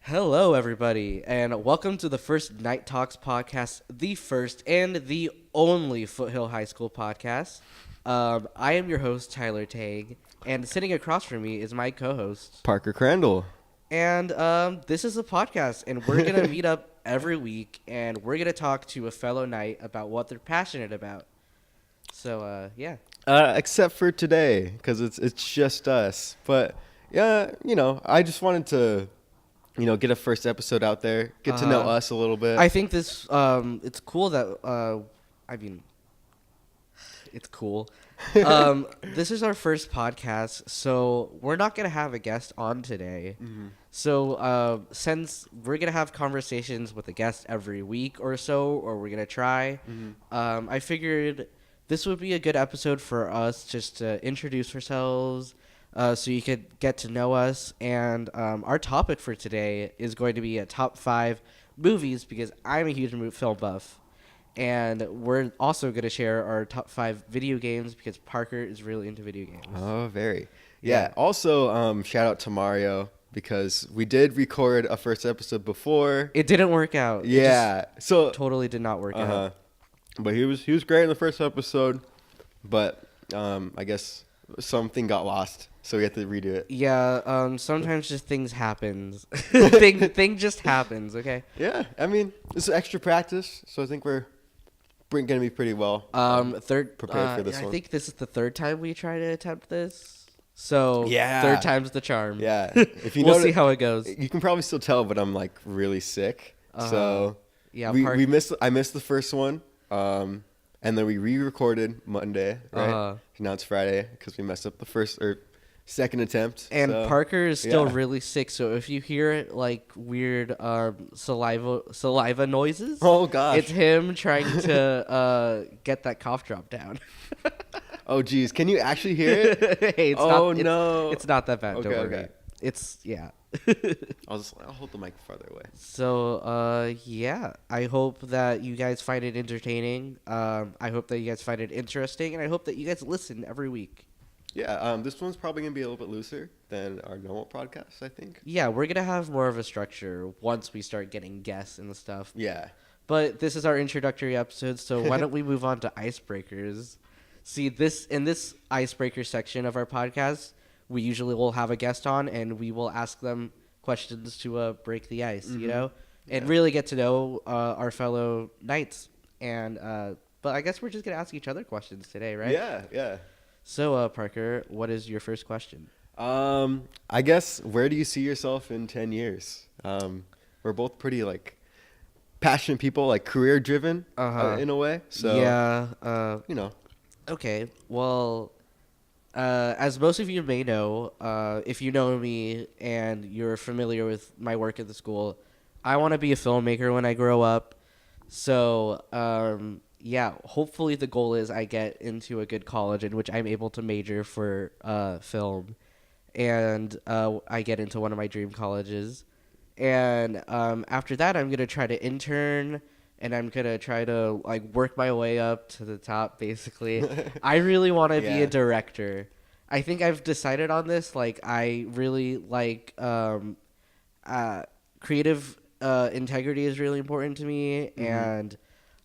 Hello, everybody, and welcome to the first Night Talks podcast, the first and the only Foothill High School podcast. I am your host, Tyler Taing, and sitting across from me is my co-host, Parker Crandell. And this is a podcast, and we're going to meet up every week, and we're going to talk to a fellow Knight about what they're passionate about. So, yeah. Except for today, because it's just us. But, yeah, I just wanted to, get a first episode out there, get to know us a little bit. I think this, it's cool that, it's cool. This is our first podcast, so we're not going to have a guest on today. Mm-hmm. So since we're going to have conversations with a guest every week or so, or we're going to try, I figured this would be a good episode for us just to introduce ourselves so you could get to know us. And our topic for today is going to be a top 5 movies because I'm a huge film buff. And we're also going to share our top 5 video games because Parker is really into video games. Oh, very. Yeah. Also, shout out to Mario because we did record a first episode before. It didn't work out. Yeah. So totally did not work out. But he was great in the first episode, but I guess something got lost, so we had to redo it. Yeah. Sometimes just things happens. thing just happens. Okay. Yeah. I mean, it's extra practice, so I think we're going to be pretty well prepared for this one. I think this is the third time we try to attempt this. So yeah, third time's the charm. Yeah. If you we'll see how it goes. You can probably still tell, but I'm like really sick. So yeah, I missed the first one. And then we re-recorded Monday, right? Now it's Friday because we messed up the first or second attempt. And so, Parker is still really sick, so if you hear like weird saliva noises, oh gosh, it's him trying to get that cough drop down. Oh geez, can you actually hear it? Hey, no, it's not that bad. Okay, don't worry. Okay. It's I'll hold the mic farther away. So yeah, I hope that you guys find it entertaining. I hope that you guys find it interesting, and I hope that you guys listen every week. Yeah, this one's probably gonna be a little bit looser than our normal podcast, I think. Yeah, we're gonna have more of a structure once we start getting guests and stuff. Yeah. But this is our introductory episode, so why don't we move on to icebreakers? See, in this icebreaker section of our podcast, we usually will have a guest on, and we will ask them questions to break the ice, and really get to know our fellow Knights. And but I guess we're just gonna ask each other questions today, right? Yeah. So, Parker, what is your first question? I guess, where do you see yourself in 10 years? We're both pretty, passionate people, career-driven in a way. So, yeah. Okay, well, as most of you may know, if you know me and you're familiar with my work at the school, I want to be a filmmaker when I grow up. So, yeah, hopefully the goal is I get into a good college in which I'm able to major for film, and I get into one of my dream colleges. And after that, I'm going to try to intern, and I'm going to try to work my way up to the top, basically. I really want to be a director. I think I've decided on this. I really like creative integrity is really important to me, and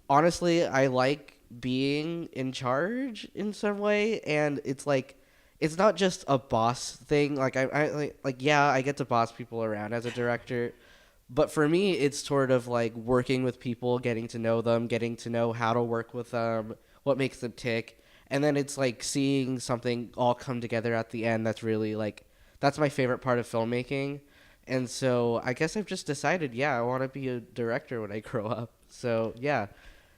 honestly, I like being in charge in some way, and it's it's not just a boss thing. I get to boss people around as a director, but for me, it's sort of working with people, getting to know them, getting to know how to work with them, what makes them tick, and then it's seeing something all come together at the end. That's really that's my favorite part of filmmaking, and so I guess I've just decided, I want to be a director when I grow up. So yeah.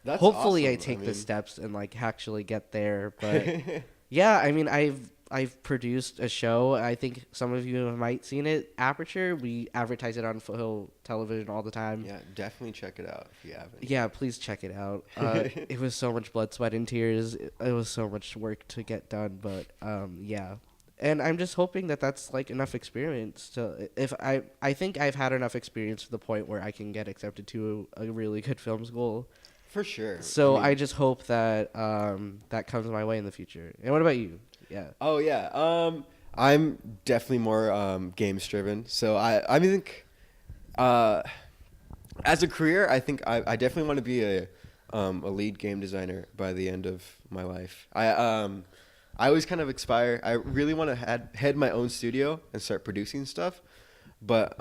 That's hopefully awesome. I take the steps and actually get there. But yeah, I mean I've produced a show. I think some of you might seen it. Aperture. We advertise it on Foothill Television all the time. Yeah, definitely check it out if you haven't. Yeah, please check it out. It was so much blood, sweat, and tears. It was so much work to get done. But yeah. And I'm just hoping that that's enough experience to I think I've had enough experience to the point where I can get accepted to a really good film school. For sure. So I just hope that that comes my way in the future. And what about you? Yeah. Oh yeah. I'm definitely more games driven. So I think As a career, I think I definitely want to be a lead game designer by the end of my life. I always kind of aspire. I really want to head my own studio and start producing stuff, but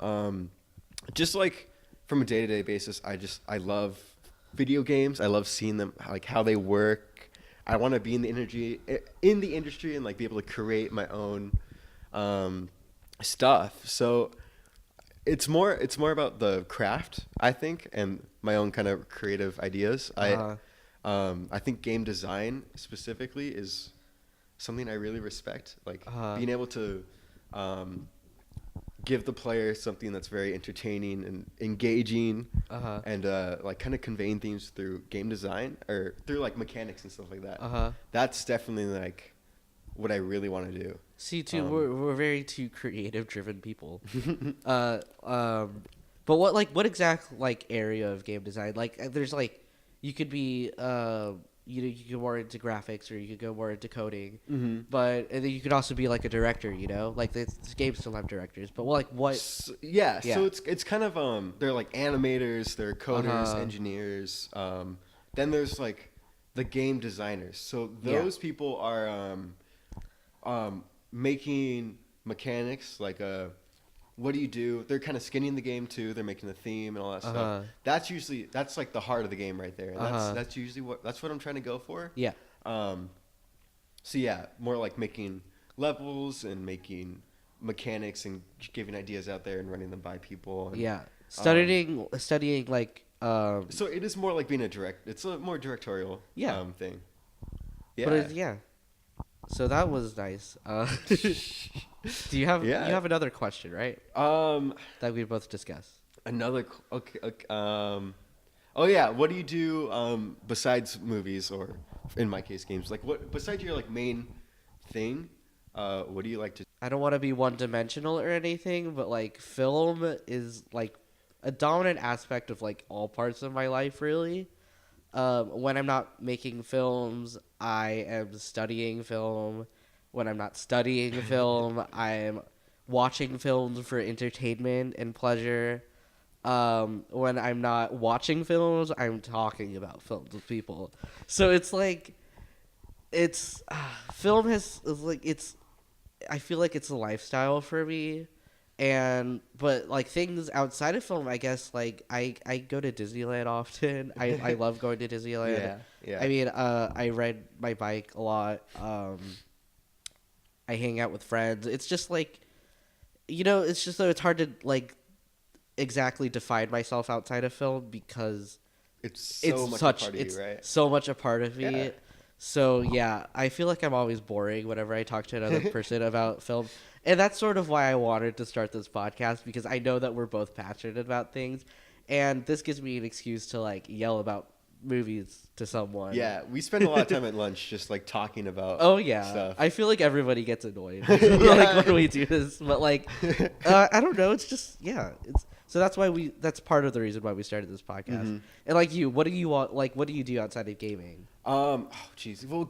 just like from a day-to-day basis, I love video games. I love seeing them, like how they work. I want to be in the industry and like be able to create my own stuff. So it's more about the craft, I think, and my own kind of creative ideas. I think game design specifically is something I really respect. Like being able to give the player something that's very entertaining and engaging, and like kind of conveying things through game design or through like mechanics and stuff like that. That's definitely like what I really want to do. See, too, we're very two creative driven people. But what exact like area of game design? Like, there's like, you could be you could go more into graphics or you could go more into coding, but and then you could also be like a director. Like the games still have directors, but like what? So it's kind of they're like animators, they're coders, engineers. Then there's like the game designers. So those people are making mechanics like what do you do? They're kind of skinning the game too. They're making the theme and all that stuff. That's like the heart of the game right there. And that's usually what I'm trying to go for. Yeah. So yeah, more like making levels and making mechanics and giving ideas out there and running them by people. And, studying like. So it is more like being it's a more directorial thing. Yeah. But so that was nice. Do you have you have another question, right? That we both discussed. Okay. Oh yeah. What do you do besides movies or, in my case, games? Like what besides your like main thing? What do you like to? I don't want to be one-dimensional or anything, but like film is like a dominant aspect of like all parts of my life, really. When I'm not making films, I am studying film. When I'm not studying film, I'm watching films for entertainment and pleasure. When I'm not watching films, I'm talking about films with people. So it's like, film I feel like it's a lifestyle for me. But like things outside of film, I guess like I go to Disneyland often. I love going to Disneyland. Yeah. I mean, I ride my bike a lot. I hang out with friends. It's just like, it's just that it's hard to like exactly define myself outside of film because it's so much a part of me. Yeah. So yeah, I feel like I'm always boring whenever I talk to another person about film. And that's sort of why I wanted to start this podcast, because I know that we're both passionate about things. And this gives me an excuse to like yell about movies to someone. Yeah, we spend a lot of time at lunch just like talking about stuff. I feel like everybody gets annoyed like when we do this, but like I don't know, it's just so that's part of the reason why we started this podcast. And like what do you want, like what do you do outside of gaming? Well,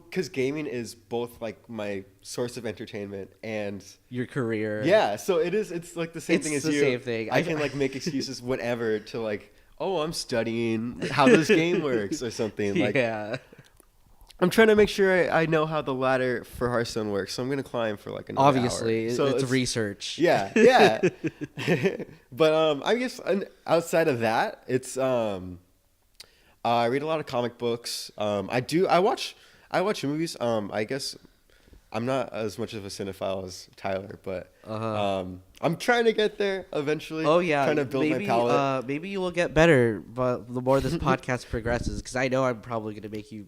because gaming is both like my source of entertainment and your career. Yeah, so it's like the same thing as you. It's the same thing. I can like make excuses whatever to like, oh, I'm studying how this game works or something. Like, I'm trying to make sure I know how the ladder for Hearthstone works, so I'm gonna climb for like another Obviously, hour. So it's research. Yeah. But I guess outside of that, it's I read a lot of comic books. I watch movies. I guess I'm not as much of a cinephile as Tyler, but I'm trying to get there eventually. Oh yeah, trying to build my palette. Maybe you will get better, but the more this podcast progresses, because I know I'm probably going to make you,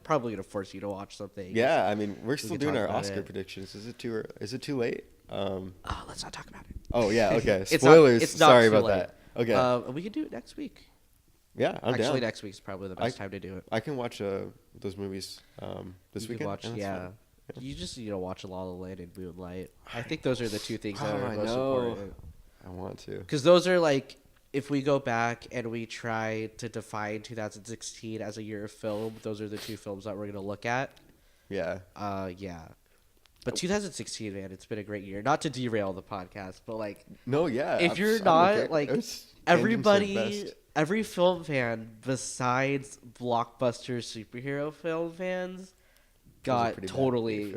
probably going to force you to watch something. Yeah, I mean we're still doing our Oscar predictions. Is it too late? Let's not talk about it. Oh yeah, okay. Spoilers. It's not Sorry too about late. that. Okay. We can do it next week. Yeah, I'm Actually, down. next week's probably the best time to do it. I can watch those movies this weekend. You just need to watch La La Land and Moonlight. I think those are the two things that are most important. I want to. Because those are like, if we go back and we try to define 2016 as a year of film, those are the two films that we're going to look at. Yeah. Yeah. But 2016, man, it's been a great year. Not to derail the podcast, but like, No, yeah. if you're not like everybody, every film fan besides blockbuster superhero film fans got totally.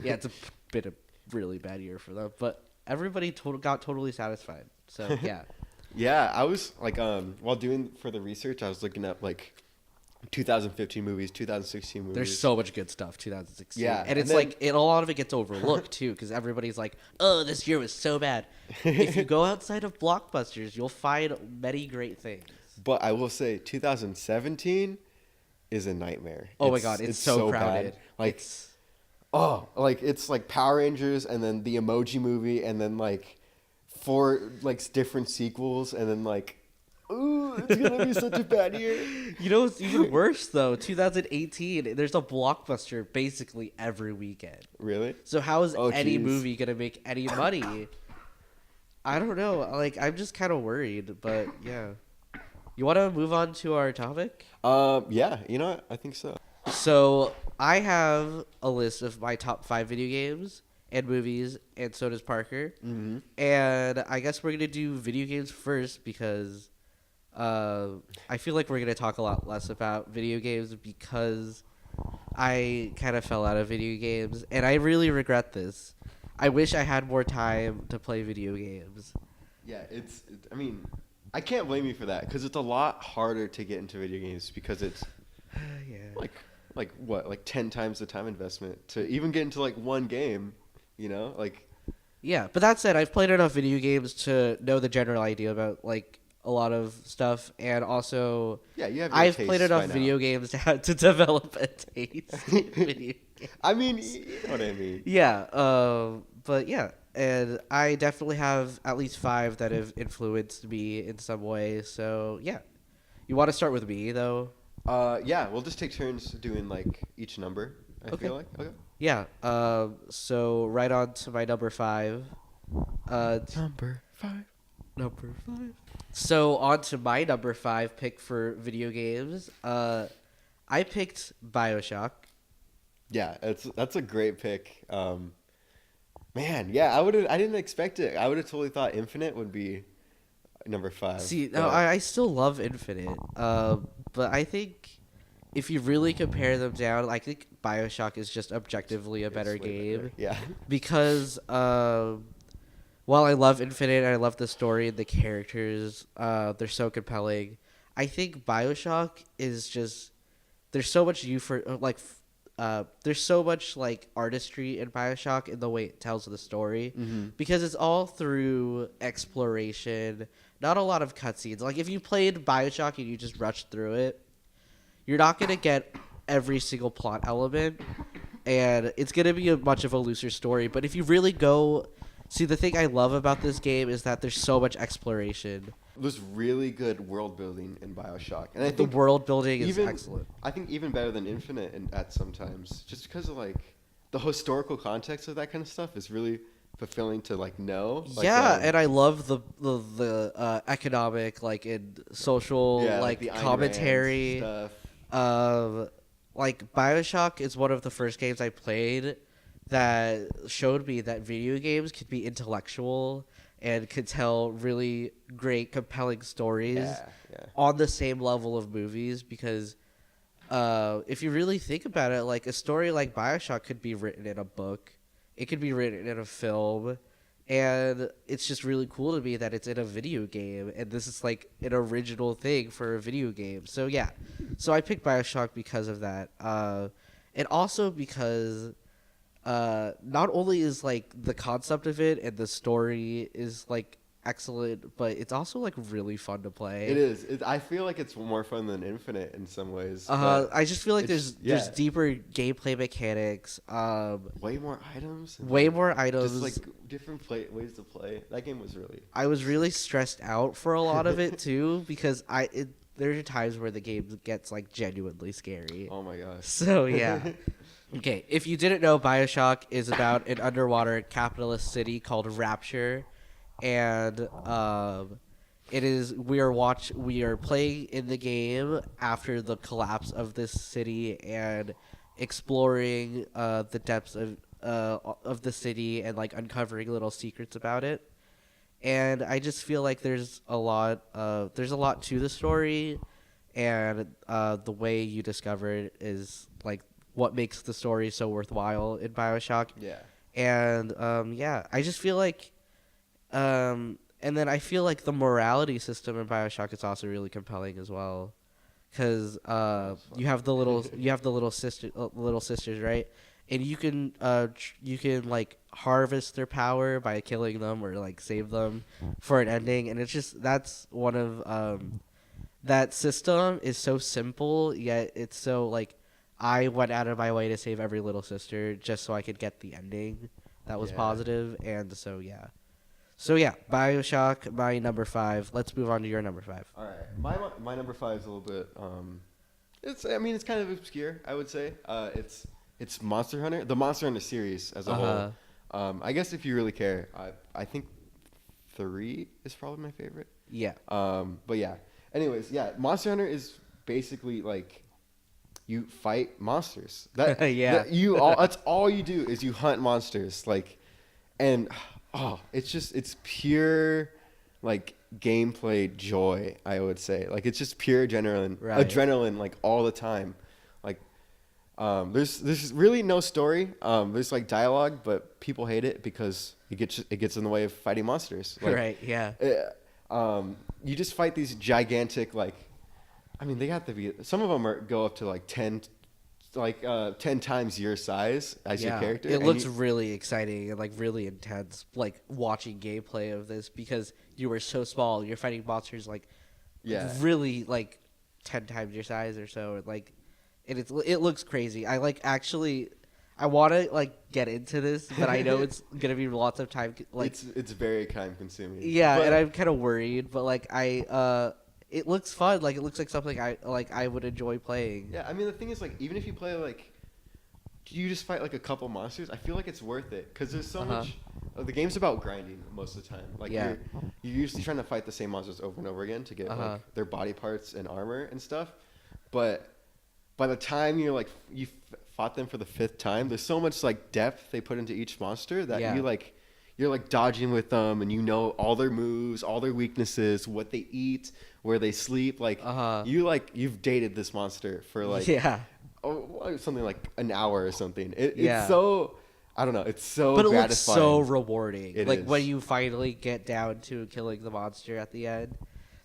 Yeah, it's been a really bad year for them, but everybody got totally satisfied. So yeah. Yeah, I was like, while doing for the research, I was looking up like 2015 movies, 2016 movies. There's so much good stuff 2016. Yeah, and it's like a lot of it gets overlooked too because everybody's like, "Oh, this year was so bad." If you go outside of blockbusters, you'll find many great things. But I will say 2017 is a nightmare. Oh my god, it's so crowded. Bad. Like it's like Power Rangers and then the Emoji Movie and then like 4 like different sequels and then like ooh, it's gonna be such a bad year. You know what's even worse though? 2018, there's a blockbuster basically every weekend. Really? So how is any movie gonna make any money? I don't know. Like I'm just kind of worried, but yeah. You want to move on to our topic? Yeah. You know what? I think so. So I have a list of my top 5 video games and movies, and so does Parker. Mm-hmm. And I guess we're gonna do video games first because I feel like we're gonna talk a lot less about video games because I kind of fell out of video games, and I really regret this. I wish I had more time to play video games. Yeah, I mean, I can't blame you for that because it's a lot harder to get into video games because it's Yeah. like 10 times the time investment to even get into like one game, you know, like. Yeah, but that said, I've played enough video games to know the general idea about like a lot of stuff, and also I've played enough video games to develop a taste in video games. I mean, you know what I mean. Yeah, but yeah, and I definitely have at least 5 that have influenced me in some way. So yeah, you want to start with me though? Yeah, we'll just take turns doing like each number. I feel like okay. Yeah. So right on to my number 5. Number 5. Number 5. So on to my number 5 pick for video games. I picked BioShock. Yeah, that's a great pick. Man, yeah, I didn't expect it. I would have totally thought Infinite would be number 5. See, no, I still love Infinite. But I think if you really compare them down, I think BioShock is just objectively a better game. Better. Yeah. Because while I love Infinite and I love the story and the characters, they're so compelling. I think BioShock is just there's so much there's so much like artistry in BioShock in the way it tells the story because it's all through exploration, not a lot of cutscenes. Like if you played BioShock and you just rushed through it, you're not gonna get every single plot element, and it's gonna be much of a looser story. But if you really go see, the thing I love about this game is that there's so much exploration. There's really good world building in BioShock, and I think the world building is excellent. I think even better than Infinite at sometimes, just because of like the historical context of that kind of stuff is really fulfilling to like know. Yeah, and I love the economic like and social like the commentary stuff. Like BioShock is one of the first games I played that showed me that video games could be intellectual and could tell really great, compelling stories on the same level of movies. Because if you really think about it, like a story like BioShock could be written in a book, it could be written in a film, and it's just really cool to me that it's in a video game, and this is like an original thing for a video game. So yeah, so I picked BioShock because of that, and also because not only is like the concept of it and the story is like excellent, but it's also like really fun to play. It is. I feel like it's more fun than Infinite in some ways. I just feel like there's deeper gameplay mechanics. Way more items. Just like different ways to play. That game was really. I was really stressed out for a lot of it too because there are times where the game gets like genuinely scary. Oh my gosh. So yeah. Okay, if you didn't know, BioShock is about an underwater capitalist city called Rapture, and we are playing in the game after the collapse of this city and exploring the depths of the city and like uncovering little secrets about it. And I just feel like there's a lot to the story, and the way you discover it is like what makes the story so worthwhile in BioShock. Yeah. And I just feel like, and then I feel like the morality system in BioShock is also really compelling as well, because you have the little sisters, right? And you can like harvest their power by killing them or like save them for an ending, and it's just that's one of that system is so simple, yet it's so like I went out of my way to save every little sister just so I could get the ending that was positive, and so yeah. So yeah, BioShock, my number 5. Let's move on to your number 5. All right, my number 5 is a little bit. It's kind of obscure, I would say. It's Monster Hunter, the Monster Hunter series as a whole. I guess if you really care, I think 3 is probably my favorite. Yeah. But yeah. Anyways, yeah, Monster Hunter is basically like you fight monsters. That's all you do is you hunt monsters. Like, and it's pure like gameplay joy, I would say. Like it's just pure adrenaline like all the time. Like there's really no story. There's like dialogue, but people hate it because it gets in the way of fighting monsters. Like, right, yeah. You just fight these gigantic they have to be, some of them go up to like 10 times your size as your character. It looks really exciting and like really intense, like watching gameplay of this, because you were so small. You're fighting monsters like really like 10 times your size or so, and like it looks crazy. I want to like get into this, but I know it's gonna be lots of time. Like it's very time consuming. Yeah, and I'm kind of worried, but like it looks fun. Like it looks like something I would enjoy playing. Yeah, I mean the thing is like even if you play like you just fight like a couple monsters, I feel like it's worth it because there's so much. The game's about grinding most of the time. Like you're usually trying to fight the same monsters over and over again to get like their body parts and armor and stuff, but by the time you fought them for the 5th time, there's so much like depth they put into each monster that you're like dodging with them, and you know all their moves, all their weaknesses, what they eat, where they sleep. Like you've dated this monster for like something like an hour or something. It's so, I don't know, it's so but it gratifying. looks so rewarding. It like is. when you finally get down to killing the monster at the end.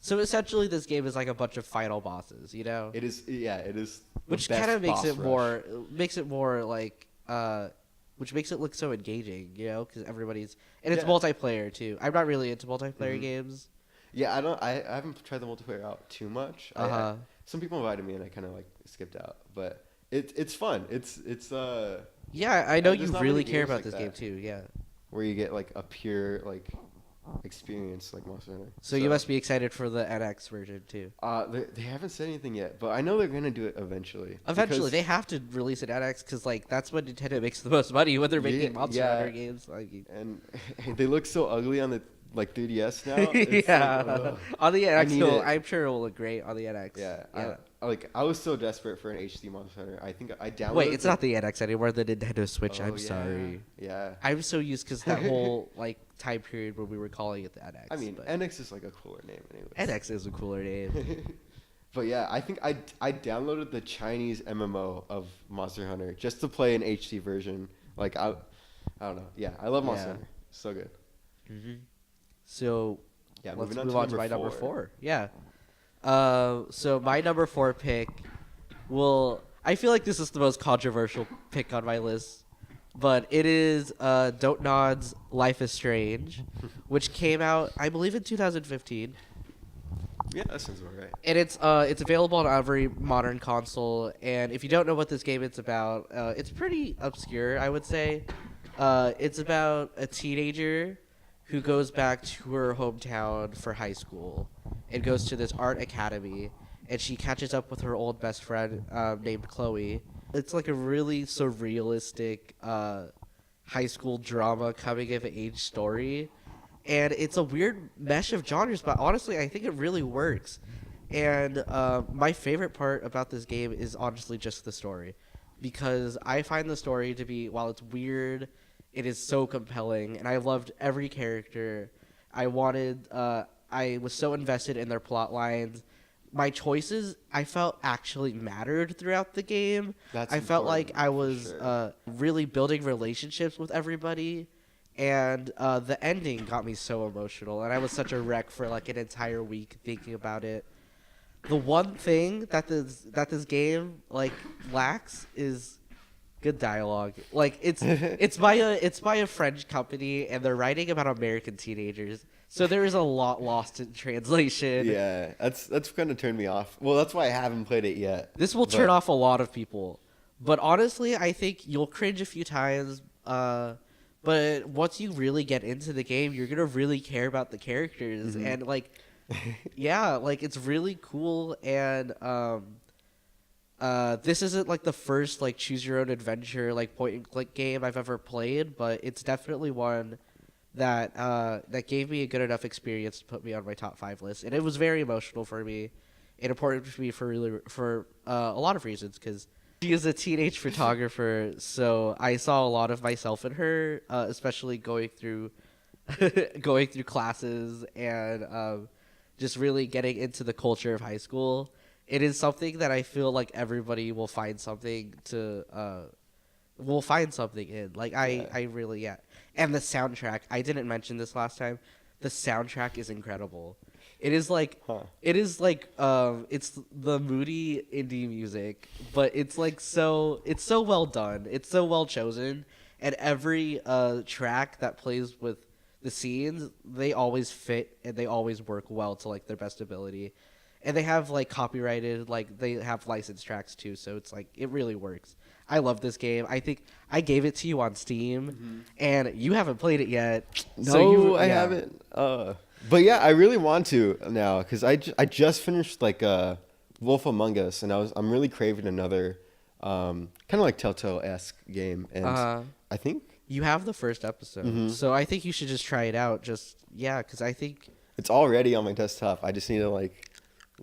So essentially, this game is like a bunch of final bosses, you know? It is, yeah, it is. Which kind of makes it more like, which makes it look so engaging, you know? Because it's multiplayer too. I'm not really into multiplayer games. Yeah, I haven't tried the multiplayer out too much. Some people invited me and I kind of like skipped out, but it's fun. It's yeah, I know you really care about this game too. Yeah. Where you get like a pure like experience like Monster Hunter. So you must be excited for the NX version too. They haven't said anything yet, but I know they're gonna do it eventually. Eventually, they have to release an NX because like that's when Nintendo makes the most money when they're making Monster Hunter games. And they look so ugly on the like 3DS now. It's on the NX, I'm sure it will look great on the NX. Yeah. I was so desperate for an HD Monster Hunter. I think I downloaded. Wait, it's not the NX anymore. The Nintendo Switch. I'm sorry. Yeah. I'm so used because that whole like time period when we were calling it the NX. I mean, NX is like a cooler name, anyways. NX is a cooler name. But yeah, I think I downloaded the Chinese MMO of Monster Hunter just to play an HD version. Like I don't know. Yeah, I love Monster Hunter. So good. Mm-hmm. So let's move on to my number 4. Yeah. So my number 4 pick I feel like this is the most controversial pick on my list, but it is Don't Nod's Life is Strange, which came out, I believe, in 2015. Yeah, that sounds about right. And it's available on every modern console. And if you don't know what this game is about, it's pretty obscure, I would say. It's about a teenager who goes back to her hometown for high school and goes to this art academy, and she catches up with her old best friend named Chloe. It's like a really surrealistic high school drama coming of age story, and it's a weird mesh of genres, but honestly I think it really works. And my favorite part about this game is honestly just the story, because I find the story to be, while it's weird, it is so compelling, and I loved every character. I was so invested in their plot lines. My choices, I felt, actually mattered throughout the game. That's I felt like important, I for was sure. really building relationships with everybody, and the ending got me so emotional, and I was such a wreck for like an entire week thinking about it. The one thing that this game like lacks is good dialogue. Like it's by a French company, and they're writing about American teenagers, so there is a lot lost in translation. Yeah, that's kind of turned me off. Well, that's why I haven't played it yet. This will turn But off a lot of people, but honestly, I think you'll cringe a few times. But once you really get into the game, you're gonna really care about the characters, and like, yeah, like it's really cool. And this isn't like the first like choose your own adventure like point and click game I've ever played, but it's definitely one that gave me a good enough experience to put me on my top 5 list, and it was very emotional for me and important to me for a lot of reasons, because she is a teenage photographer, so I saw a lot of myself in her, especially going through going through classes and just really getting into the culture of high school. It is something that I feel like everybody will find something in. Like I really, yeah. And the soundtrack, I didn't mention this last time. The soundtrack is incredible. It is like it's the moody indie music, but it's like it's so well done. It's so well chosen, and every track that plays with the scenes, they always fit and they always work well to like their best ability. And they have like copyrighted, like they have licensed tracks too, so it's like it really works. I love this game. I think I gave it to you on Steam, and you haven't played it yet. No, I haven't. But yeah, I really want to now, because I just finished like Wolf Among Us, and I'm really craving another kind of like Telltale-esque game, and I think You have the first episode, so I think you should just try it out. Because I think it's already on my desktop. I just need to like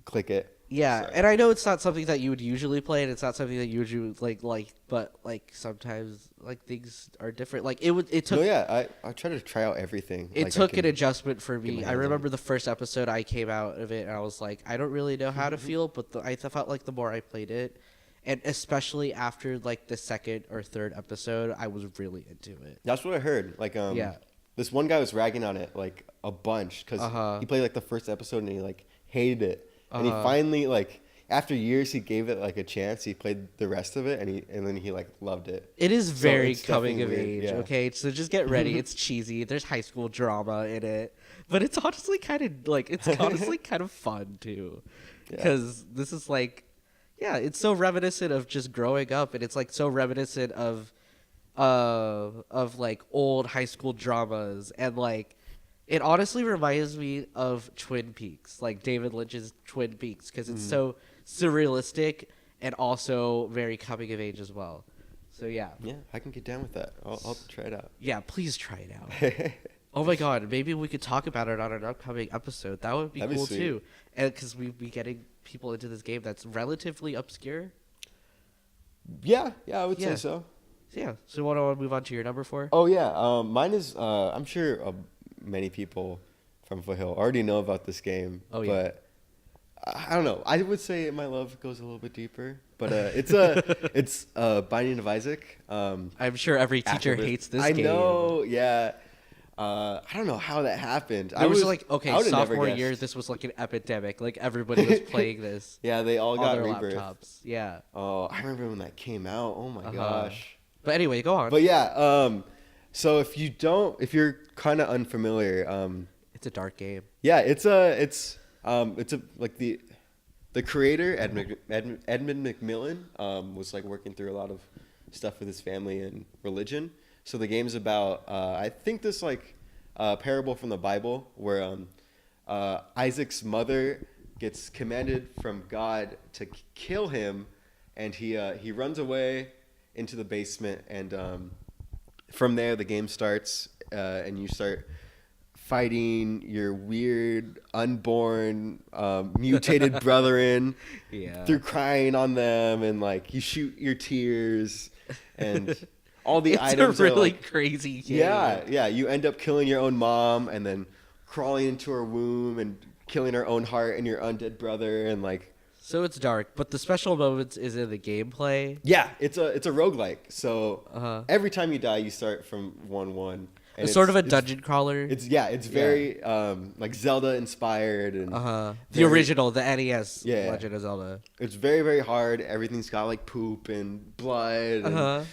click it. yeah, So. and I know it's not something that you would usually play, and it's not something that you would like, but like sometimes like things are different. Like it took. No, yeah, I try to try out everything. It like, took an adjustment for get my me. I hands on. remember the first episode I came out of it, and I was like, I don't really know how to Mm-hmm. feel, but I felt like the more I played it, and especially after like the second or third episode, I was really into it. That's what I heard. Like Yeah. this one guy was ragging on it like a bunch because he played like the first episode and he like hated it, and he finally like. After years, he gave it like a chance. He played the rest of it, and then he like loved it. It is So very it's coming of definitely weird, age, yeah. okay? So just get ready. It's cheesy. There's high school drama in it. But it's honestly kind of fun too. Yeah. Because this is like, yeah, it's so reminiscent of just growing up, and it's like so reminiscent of like old high school dramas, and like it honestly reminds me of Twin Peaks, like David Lynch's Twin Peaks, because it's so surrealistic and also very coming of age as well. So yeah. Yeah, I can get down with that. I'll try it out. Yeah, please try it out. Oh my god, maybe we could talk about it on an upcoming episode. That would be That'd be cool sweet. too. And because we'd be getting people into this game that's relatively obscure. Yeah, I would Yeah. say so. So yeah. So want to move on to your number 4? Oh yeah, mine is. I'm sure many people from Foothill already know about this game. Oh, yeah. But I don't know. I would say my love goes a little bit deeper. But it's Binding of Isaac. I'm sure every teacher Activist. hates this I game. know. Yeah. I don't know how that happened. There was like, I okay, would've never sophomore guessed. year, this was like an epidemic. Like everybody was playing this Yeah, they all on got their rebirth. laptops. Yeah. Oh, I remember when that came out. Oh my gosh. But anyway, go on. But yeah, so if you're kind of unfamiliar, It's a dark game. yeah, it's like the creator Edmund McMillan was like working through a lot of stuff with his family and religion. So the game's about I think this like parable from the Bible where Isaac's mother gets commanded from God to kill him, and he runs away into the basement, and from there the game starts, and you start fighting your weird unborn mutated brethren through crying on them, and like you shoot your tears and all the items a really are like, crazy game. yeah, you end up killing your own mom and then crawling into her womb and killing her own heart and your undead brother, and like, so it's dark, but the special moments is in the gameplay. Yeah, it's a roguelike. So every time you die, you start from 1-1. It's sort of a dungeon crawler. It's very like Zelda inspired, and the original, the NES Yeah. Legend of Zelda. It's very, very hard. Everything's got like poop and blood. And,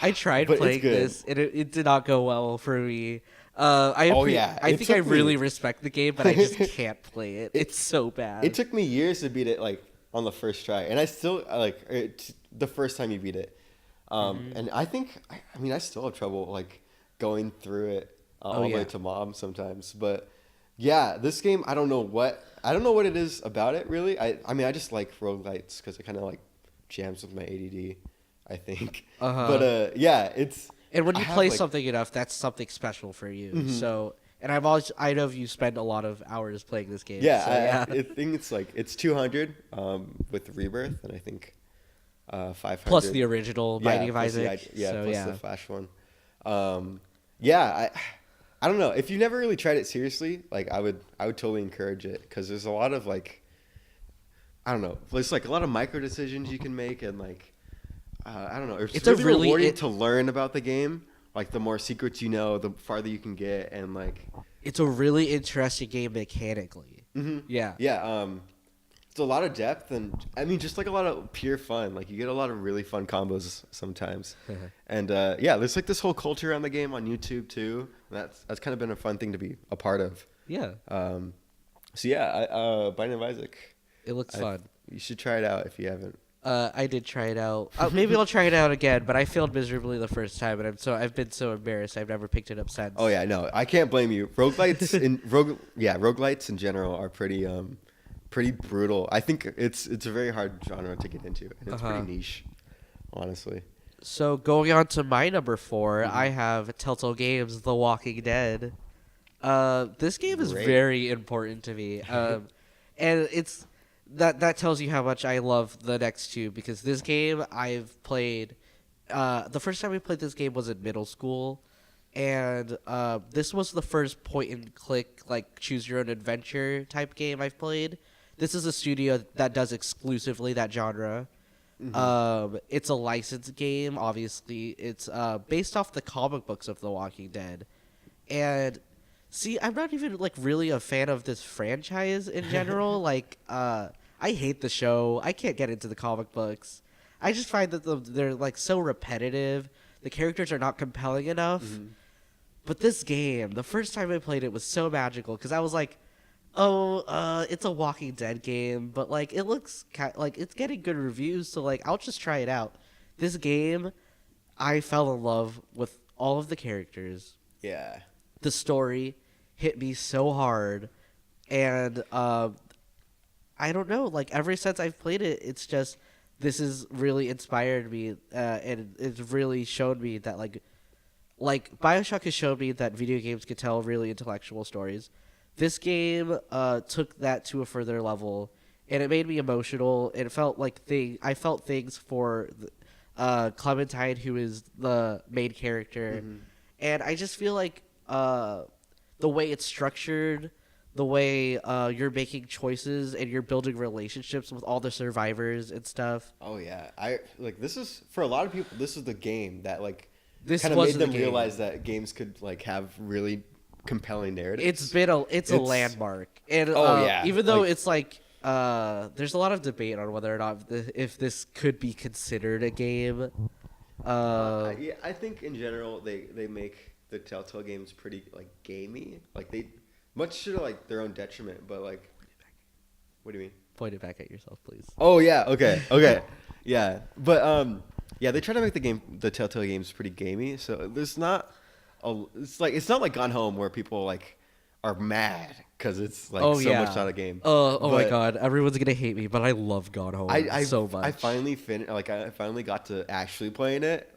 I tried but playing it's good. this, and it did not go well for me. I think I really respect the game, but I just can't play it. It's so bad. It took me years to beat it, like on the first try, and I still the first time you beat it. And I think, I mean, I still have trouble like going through it all the way to mom sometimes. But yeah, this game, I don't know what it is about it really. I mean, I just like roguelites because it kind of like jams with my ADD, I think. But yeah, it's. And when you play something enough, that's something special for you. So, and I know you spend a lot of hours playing this game. Yeah, I think it's 200 with Rebirth, and I think 500 plus the original Binding of Isaac. Plus the Flash one. I don't know, if you never really tried it seriously, like I would totally encourage it, because there's a lot of like, I don't know, there's like a lot of micro decisions you can make, and like. I don't know. It's really rewarding to learn about the game. Like, the more secrets you know, the farther you can get, and like. It's a really interesting game mechanically. Yeah. Yeah. It's a lot of depth, and I mean, just like a lot of pure fun. Like, you get a lot of really fun combos sometimes. And yeah, there's like this whole culture on the game on YouTube too. And that's kind of been a fun thing to be a part of. Yeah. So yeah, Binding of Isaac. It looks fun. You should try it out if you haven't. I did try it out. Maybe I'll try it out again, but I failed miserably the first time, and I've been so embarrassed I've never picked it up since. Oh yeah, no, I can't blame you. Roguelites roguelites in general are pretty brutal. I think it's a very hard genre to get into, and it's pretty niche, honestly. So going on to my number 4, I have Telltale Games' The Walking Dead. This game is very important to me, and it's. That tells you how much I love the next two, because this game I've played. The first time I played this game was in middle school, and this was the first point and click, like choose your own adventure type game I've played. This is a studio that does exclusively that genre. It's a licensed game, obviously. It's based off the comic books of The Walking Dead, and. See, I'm not even like really a fan of this franchise in general. Like, I hate the show. I can't get into the comic books. I just find that they're like so repetitive. The characters are not compelling enough. But this game, the first time I played it was so magical, because I was like, it's a Walking Dead game, but like it looks like it's getting good reviews, so like I'll just try it out. This game, I fell in love with all of the characters. Yeah. The story hit me so hard, and I don't know, like ever since I've played it, it's just this has really inspired me, and it's really shown me that like BioShock has shown me that video games can tell really intellectual stories. This game took that to a further level, and it made me emotional. It felt like I felt things for Clementine, who is the main character, and I just feel like the way it's structured, the way you're making choices and you're building relationships with all the survivors and stuff. Oh yeah, this is, for a lot of people, this is the game that like this kind of made them realize that games could like have really compelling narratives. It's a landmark, and even though it's like there's a lot of debate on whether or not if this could be considered a game. Yeah, I think in general they make the Telltale games pretty like gamey, like they much to like their own detriment. But like, what do you mean? Point it back at yourself, please. Oh yeah, okay, yeah. But yeah, they try to make the Telltale games pretty gamey. So there's not it's not like Gone Home where people like are mad because it's like much not a game. My god, everyone's gonna hate me, but I love Gone Home so much. I finally got to actually playing it.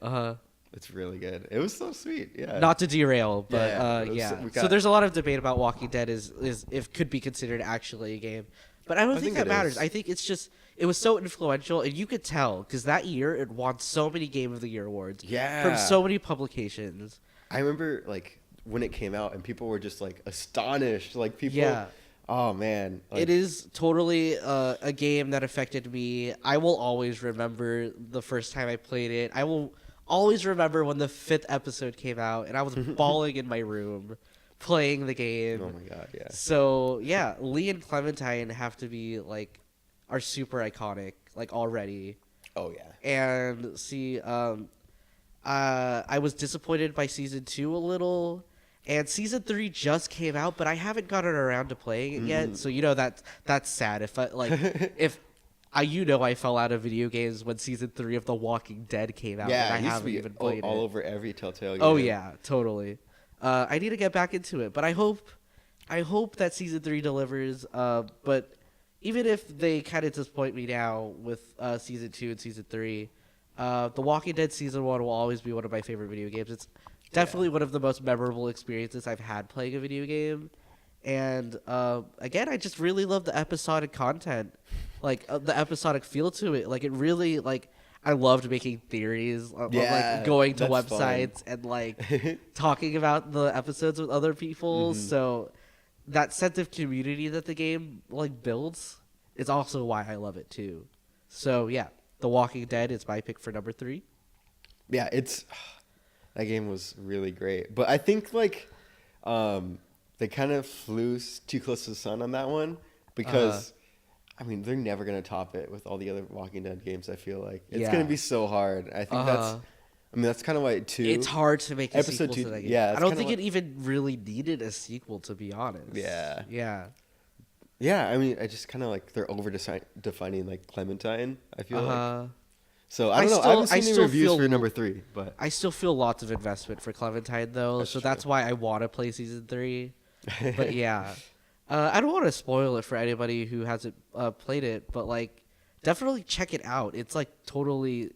It's really good. It was so sweet. Yeah. Not to derail, but So there's a lot of debate about Walking Dead is if could be considered actually a game, but I don't think that matters. I think it's just it was so influential, and you could tell because that year it won so many Game of the Year awards. Yeah. From so many publications. I remember like when it came out, and people were just like astonished. Like people. Yeah. Oh man. Like, it is totally a game that affected me. I will always remember the first time I played it. I will always remember when the 5th episode came out, and I was bawling in my room playing the game. Oh my god, yeah. So yeah, Lee and Clementine have to be like are super iconic like already. Oh yeah. And see, I was disappointed by season 2 a little, and season 3 just came out, but I haven't gotten around to playing it yet. So that's sad. If I I fell out of video games when season 3 of The Walking Dead came out. Yeah, and I haven't even played all it. over every Telltale game. Oh yeah, totally. I need to get back into it, but I hope that season 3 delivers. But even if they kind of disappoint me now with season 2 and season 3, The Walking Dead season 1 will always be one of my favorite video games. It's definitely one of the most memorable experiences I've had playing a video game. And again, I just really love the episodic content, like the episodic feel to it. Like it really, like I loved making theories, like going to websites and like talking about the episodes with other people. So that sense of community that the game like builds is also why I love it too. So yeah, The Walking Dead is my pick for number 3. Yeah, that game was really great, but I think like they kind of flew too close to the sun on that one because, I mean, they're never going to top it with all the other Walking Dead games, I feel like. It's going to be so hard. I think that's kind of why, too. It's hard to make a sequel to that game. Yeah, I don't think it even really needed a sequel, to be honest. Yeah. Yeah. Yeah, I mean, I just kind of like they're defining like Clementine, I feel like. So I don't know. I haven't seen any reviews for number 3, but I still feel lots of investment for Clementine, though. That's why I want to play season 3. But yeah, I don't want to spoil it for anybody who hasn't played it, but like, definitely check it out. It's like totally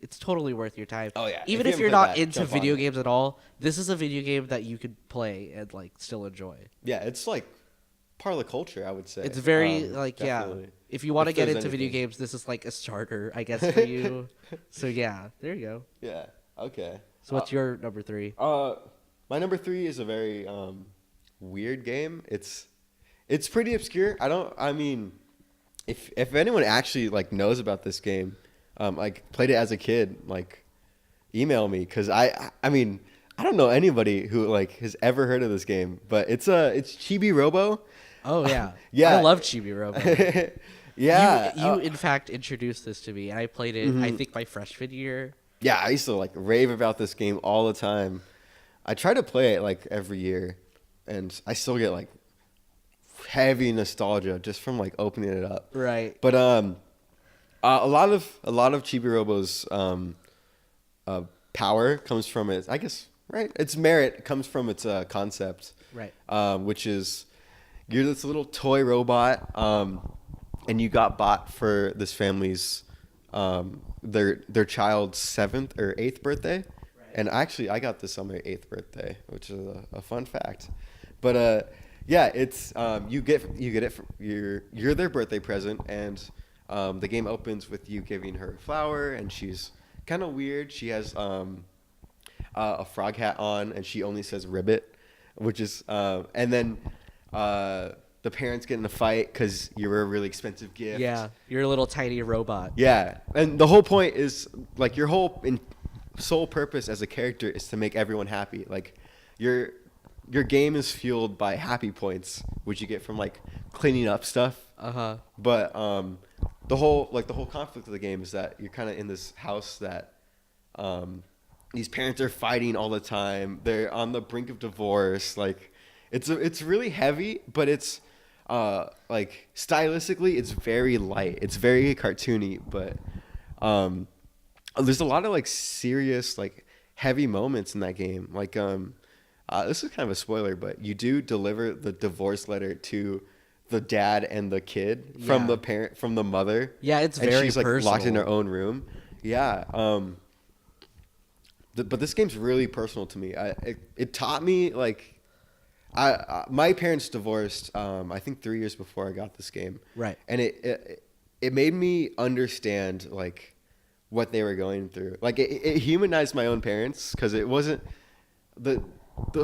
worth your time. Oh yeah, even if you're not into video games at all, this is a video game that you could play and like still enjoy. Yeah, it's like part of the culture, I would say. It's very definitely. If you want to get into video games, this is like a starter, I guess, for you. So yeah, there you go. Yeah. Okay. So what's your number 3? My number 3 is a very weird game. It's pretty obscure. I mean, if anyone actually like knows about this game, like played it as a kid, like email me, because I mean, I don't know anybody who like has ever heard of this game, but it's Chibi Robo. Oh yeah. Yeah. I love Chibi Robo. Yeah. You in fact introduced this to me, and I played it I think my freshman year. Yeah, I used to like rave about this game all the time. I try to play it like every year, and I still get like heavy nostalgia just from like opening it up. Right. But a lot of Chibi Robo's power comes from its, I guess, right? Its merit comes from its concept. Right. Which is you're this little toy robot, and you got bought for this family's their child's 7th or 8th birthday. Right. And actually, I got this on my 8th birthday, which is a fun fact. But yeah, it's you get it from you're their birthday present, and the game opens with you giving her a flower, and she's kind of weird. She has a frog hat on, and she only says ribbit, which is and then the parents get in a fight because you're a really expensive gift. Yeah, you're a little tiny robot. Yeah, and the whole point is like your whole sole purpose as a character is to make everyone happy. Like your game is fueled by happy points, which you get from like cleaning up stuff. But the whole conflict of the game is that you're kind of in this house that these parents are fighting all the time. They're on the brink of divorce. Like it's really heavy, but it's like stylistically it's very light. It's very cartoony, but there's a lot of like serious like heavy moments in that game. Like this is kind of a spoiler, but you do deliver the divorce letter to the dad and the kid from the mother. Yeah, it's very and she's like personal. locked in her own room. Yeah. but this game's really personal to me. It taught me like my parents divorced. I think 3 years before I got this game. Right. And it made me understand like what they were going through. Like it humanized my own parents because it wasn't the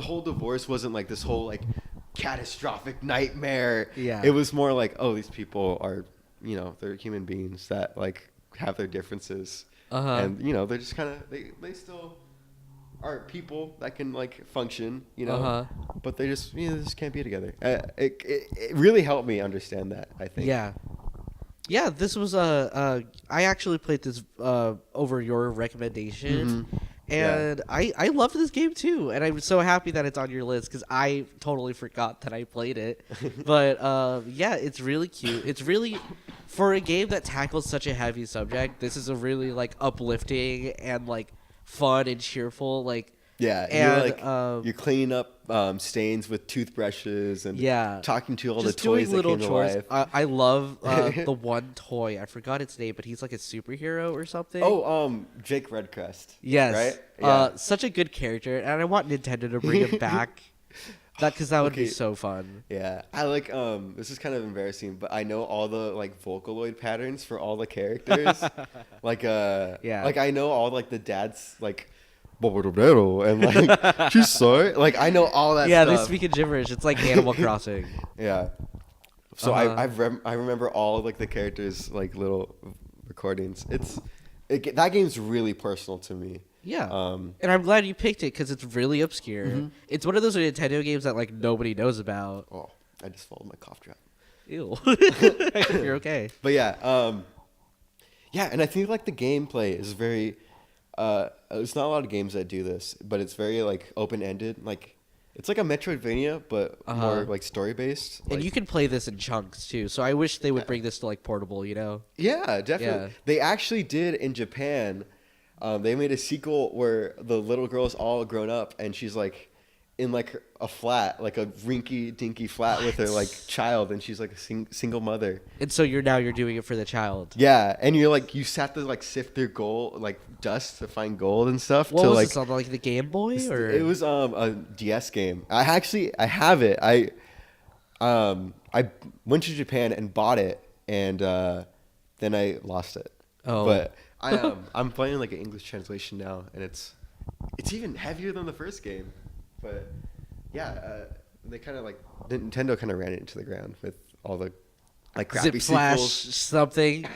whole divorce wasn't like this whole like catastrophic nightmare. Yeah. It was more like, oh, these people are, they're human beings that like have their differences. And they're just kind of they still are people that can like function, but they just they just can't be together. It really helped me understand that, I think. Yeah, this was I actually played this over your recommendation, and I loved this game too, and I'm so happy that it's on your list because I totally forgot that I played it. But yeah, it's really cute. It's really for a game that tackles such a heavy subject. This is a really like uplifting and like fun and cheerful like. Yeah, and you're cleaning up stains with toothbrushes and talking to all just the toys doing little that came chores. to life. I love the one toy. I forgot its name, but he's like a superhero or something. Oh, Jake Redcrest. Yes, right. Yeah. Such a good character, and I want Nintendo to bring him back. Because that would be so fun. Yeah, I like. This is kind of embarrassing, but I know all the like Vocaloid patterns for all the characters. Like I know all like the dads like. And like she's sorry. Like I know all that. Yeah, stuff. they speak in gibberish. It's like Animal Crossing. Yeah. So I remember all of, like the characters like little recordings. That game's really personal to me. Yeah. And I'm glad you picked it because it's really obscure. It's one of those Nintendo games that like nobody knows about. Oh, I just swallowed my cough drop. Ew. You're okay. But yeah, and I think like the gameplay is very. There's not a lot of games that do this, but it's very like open-ended. Like it's like a Metroidvania, but more like story-based. And you can play this in chunks too. So I wish they would bring this to like portable. Yeah, definitely. Yeah. They actually did in Japan. They made a sequel where the little girl's all grown up, and she's like in like a flat, like a rinky-dinky flat with her like child, and she's like a single mother. And so you're doing it for the child. Yeah, and you sat to like sift through gold, like dust to find gold and stuff. What was this on like the Game Boy or? It was a DS game. I have it. I went to Japan and bought it, and then I lost it. Oh, but I'm playing like an English translation now, and it's even heavier than the first game. But yeah, they kind of like Nintendo kind of ran it into the ground with all the like crappy sequels. Something,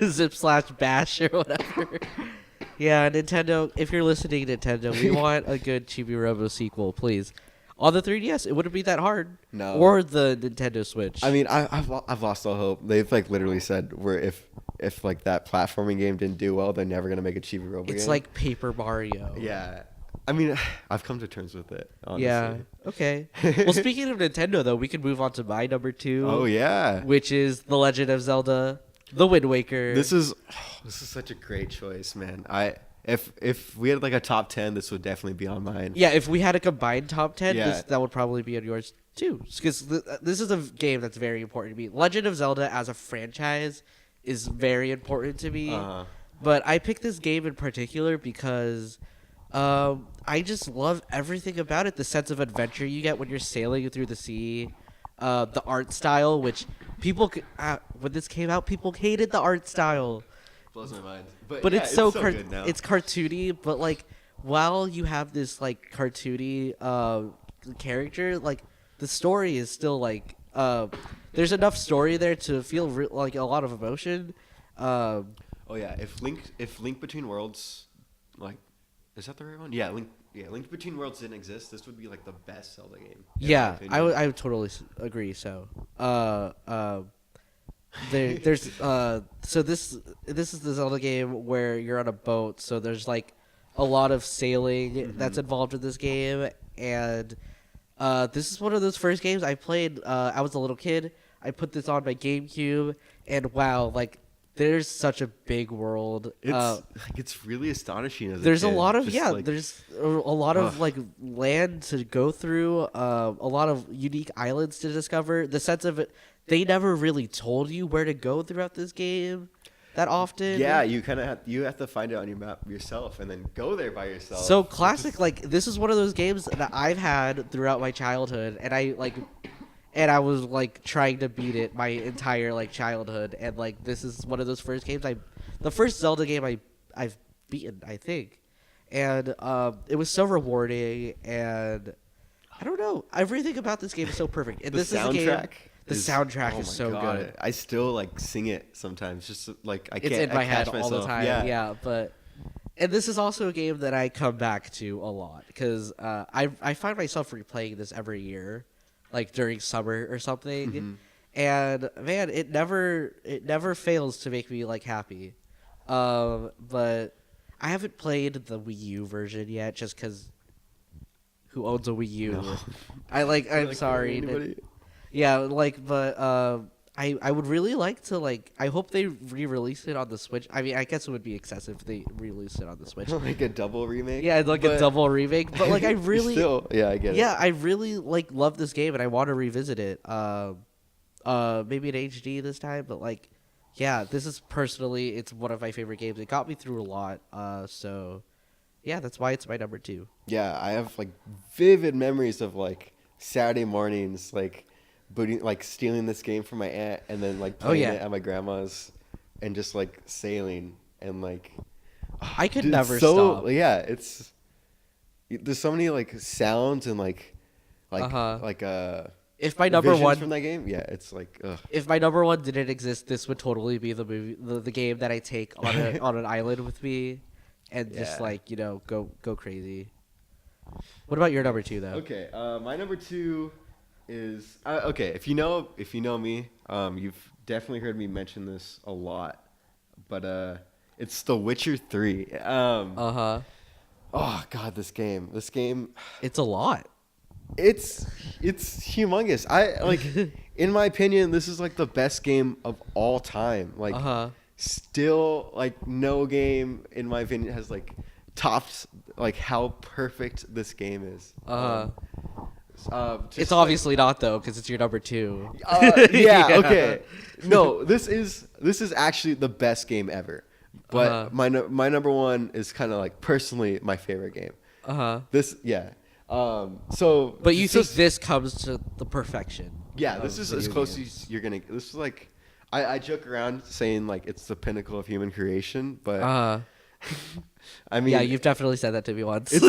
Zip/Bash or whatever. Yeah, Nintendo. If you're listening, Nintendo, we want a good Chibi Robo sequel, please. On the 3DS, it wouldn't be that hard. No. Or the Nintendo Switch. I mean, I've lost all hope. They've like literally said if like that platforming game didn't do well, they're never gonna make a Chibi Robo game. It's like Paper Mario. Yeah. I mean, I've come to terms with it, honestly. Yeah, okay. Well, speaking of Nintendo, though, we can move on to my number 2. Oh, yeah. Which is The Legend of Zelda, The Wind Waker. This is such a great choice, man. If we had like a top 10, this would definitely be on mine. Yeah, if we had a combined top 10, that would probably be on yours, too. Because this is a game that's very important to me. Legend of Zelda as a franchise is very important to me. But I picked this game in particular because... I just love everything about it. The sense of adventure you get when you're sailing through the sea. The art style, which people... when this came out, people hated the art style. Blows my mind. But yeah, it's so good now. It's cartoony, but like while you have this like cartoony character, like the story is still like there's enough story there to feel like a lot of emotion. Oh yeah, if Link Between Worlds, like, is that the right one? Yeah, Link Between Worlds didn't exist, this would be like the best Zelda game. Yeah, I would totally agree. So, there's so this is the Zelda game where you're on a boat. So there's like a lot of sailing that's involved in this game, and this is one of those first games I played. I was a little kid. I put this on my GameCube, and wow, like. There's such a big world. It's really astonishing. There's a lot of there's a lot of like land to go through. A lot of unique islands to discover. The sense of it, they never really told you where to go throughout this game. that often. Yeah, you kind of have to find it on your map yourself and then go there by yourself. So classic, like this is one of those games that I've had throughout my childhood, and I was like trying to beat it my entire like childhood, and like this is one of those first games the first Zelda game I've beaten, I think, and it was so rewarding, and I don't know, everything about this game is so perfect. And this is a game. The soundtrack is so good. I still like sing it sometimes, just like I can't. It's in my head catch all myself. the time. Yeah, but and this is also a game that I come back to a lot because I find myself replaying this every year, like during summer or something, and man, it never fails to make me like happy. But I haven't played the Wii U version yet, just because. Who owns a Wii U? No. I'm sorry. Yeah, like, but I would really like to, like, I hope they re-release it on the Switch. I mean, I guess it would be excessive if they re-release it on the Switch. Like a double remake? Yeah, like a double remake. But, like, I really... Still, yeah, I get it. Yeah, I really, like, love this game, and I want to revisit it. Maybe in HD this time, but, like, yeah, this is personally, it's one of my favorite games. It got me through a lot, so... Yeah, that's why it's my number 2. Yeah, I have, like, vivid memories of, like, Saturday mornings, like... stealing this game from my aunt and then like playing it at my grandma's and just like sailing and like I could never stop. Yeah, there's so many like sounds and like if my number one from that game, yeah, it's like if my number one didn't exist, this would totally be the movie, the game that I take on on an island with me and just like, you know, go crazy. What about your number 2 though? Okay, my number 2 is okay. If you know me, you've definitely heard me mention this a lot, but it's The Witcher 3. Oh God, this game. It's a lot. It's humongous. I like, in my opinion, this is like the best game of all time. Like, still like no game in my opinion has like topped like how perfect this game is. It's obviously not though, because it's your number 2. Yeah. Okay. No, this is actually the best game ever. But my number 1 is kind of like personally my favorite game. This, yeah. So. But you think this comes to the perfection? Yeah, this is as close as you're gonna. This is like, I joke around saying like it's the pinnacle of human creation, but. I mean, yeah, you've definitely said that to me once. It's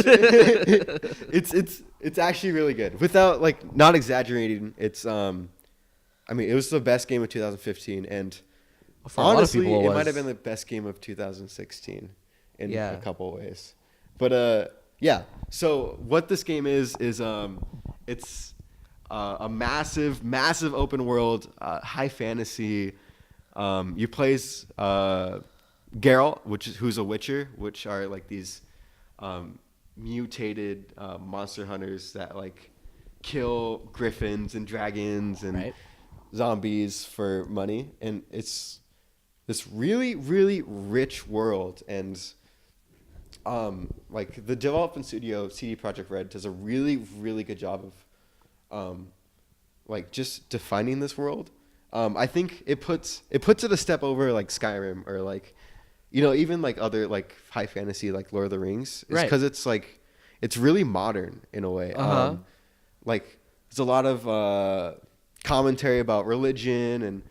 actually really good. Without like not exaggerating, it's I mean, it was the best game of 2015, and honestly, it might have been the best game of 2016 in a couple of ways. But yeah. So what this game is it's a massive open world, high fantasy. You play Geralt, who's a witcher, which are like these mutated monster hunters that like kill griffins and dragons and zombies for money, and it's this really rich world, and like the development studio CD Projekt Red does a really good job of like just defining this world. I think it puts it a step over like Skyrim or like, you know, even like other like high fantasy like Lord of the Rings, because it's like it's really modern in a way. Like there's a lot of commentary about religion and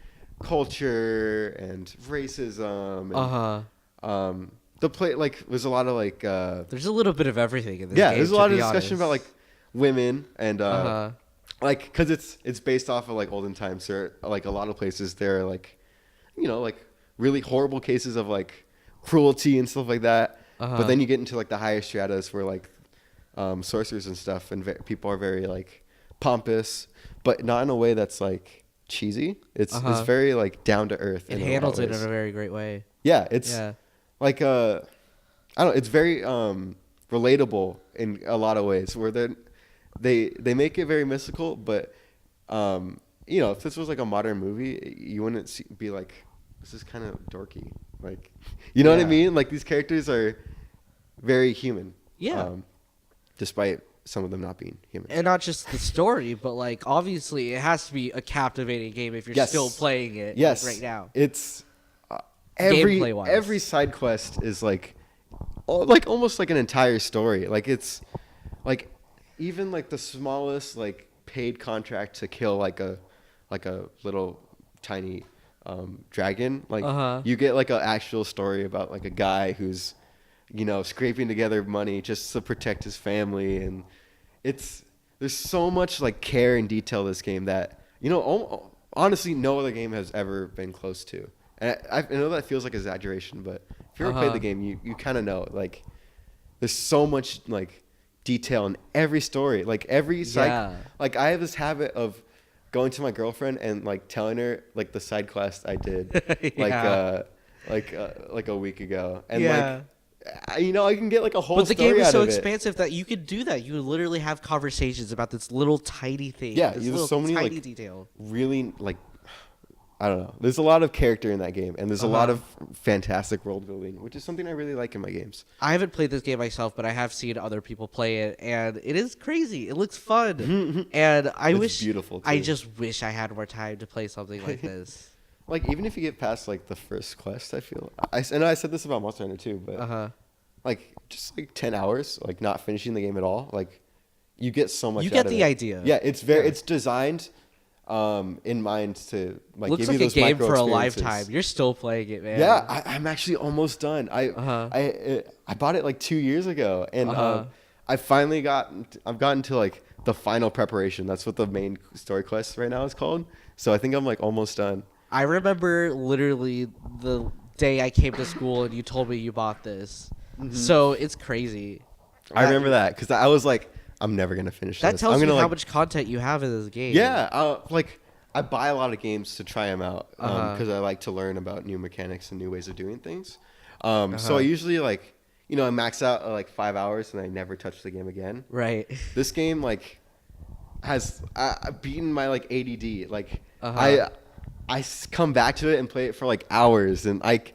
culture and racism. And, the play like there's a lot of like there's a little bit of everything in this game. There's a lot of discussion about like women and like because it's based off of like olden times. There like a lot of places there are like, you know, like really horrible cases of like cruelty and stuff like that. But then you get into like the higher stratas where like sorcerers and stuff, and people are very like pompous, but not in a way that's like cheesy. It's very like down to earth. It handles it in a very great way. Yeah, it's like I don't know. It's very relatable in a lot of ways where they make it very mystical, but you know, if this was like a modern movie, you wouldn't be like, this is kind of dorky. Like, you know what I mean? Like these characters are very human. Yeah. Despite some of them not being human. And not just the story, but like obviously it has to be a captivating game if you're still playing it right now. It's every side quest is like almost like an entire story. Like it's like even like the smallest like paid contract to kill like a little tiny dragon, like you get like an actual story about like a guy who's scraping together money just to protect his family, and there's so much like care and detail to this game that honestly no other game has ever been close to. And I know that feels like exaggeration, but if you ever played the game, you kind of know, like, there's so much, like, detail in every story. Like, every side... Like, I have this habit of going to my girlfriend and, like, telling her, like, the side quest I did, like a week ago. And, like, I can get, like, a whole story out of it. But the game is so expansive that you could do that. You would literally have conversations about this little tiny thing. Yeah, there's so many, tiny like, detail. Really, like... I don't know. There's a lot of character in that game, and there's a lot of fantastic world building, which is something I really like in my games. I haven't played this game myself, but I have seen other people play it, and it is crazy. It looks fun, and It's beautiful too. I just wish I had more time to play something like this. Like even if you get past like the first quest, I feel I know I said this about Monster Hunter too, but like just like 10 hours, like not finishing the game at all, like you get so much. You get the idea. Yeah, it's designed. In mind to like looks give like you those a game micro for a experiences. lifetime. You're still playing it, man. Yeah, I'm actually almost done. I bought it like 2 years ago, and I finally I've gotten to like the final preparation. That's what the main story quest right now is called. So I think I'm like almost done. I remember literally the day I came to school and you told me you bought this. So it's crazy. I remember that because I was like, I'm never gonna finish that this. tells I'm you gonna, how much content you have in this game. Yeah, like I buy a lot of games to try them out because I like to learn about new mechanics and new ways of doing things. So I usually like I max out at like 5 hours and I never touch the game again. Right. This game like has beaten my like ADD. Like I come back to it and play it for like hours, and like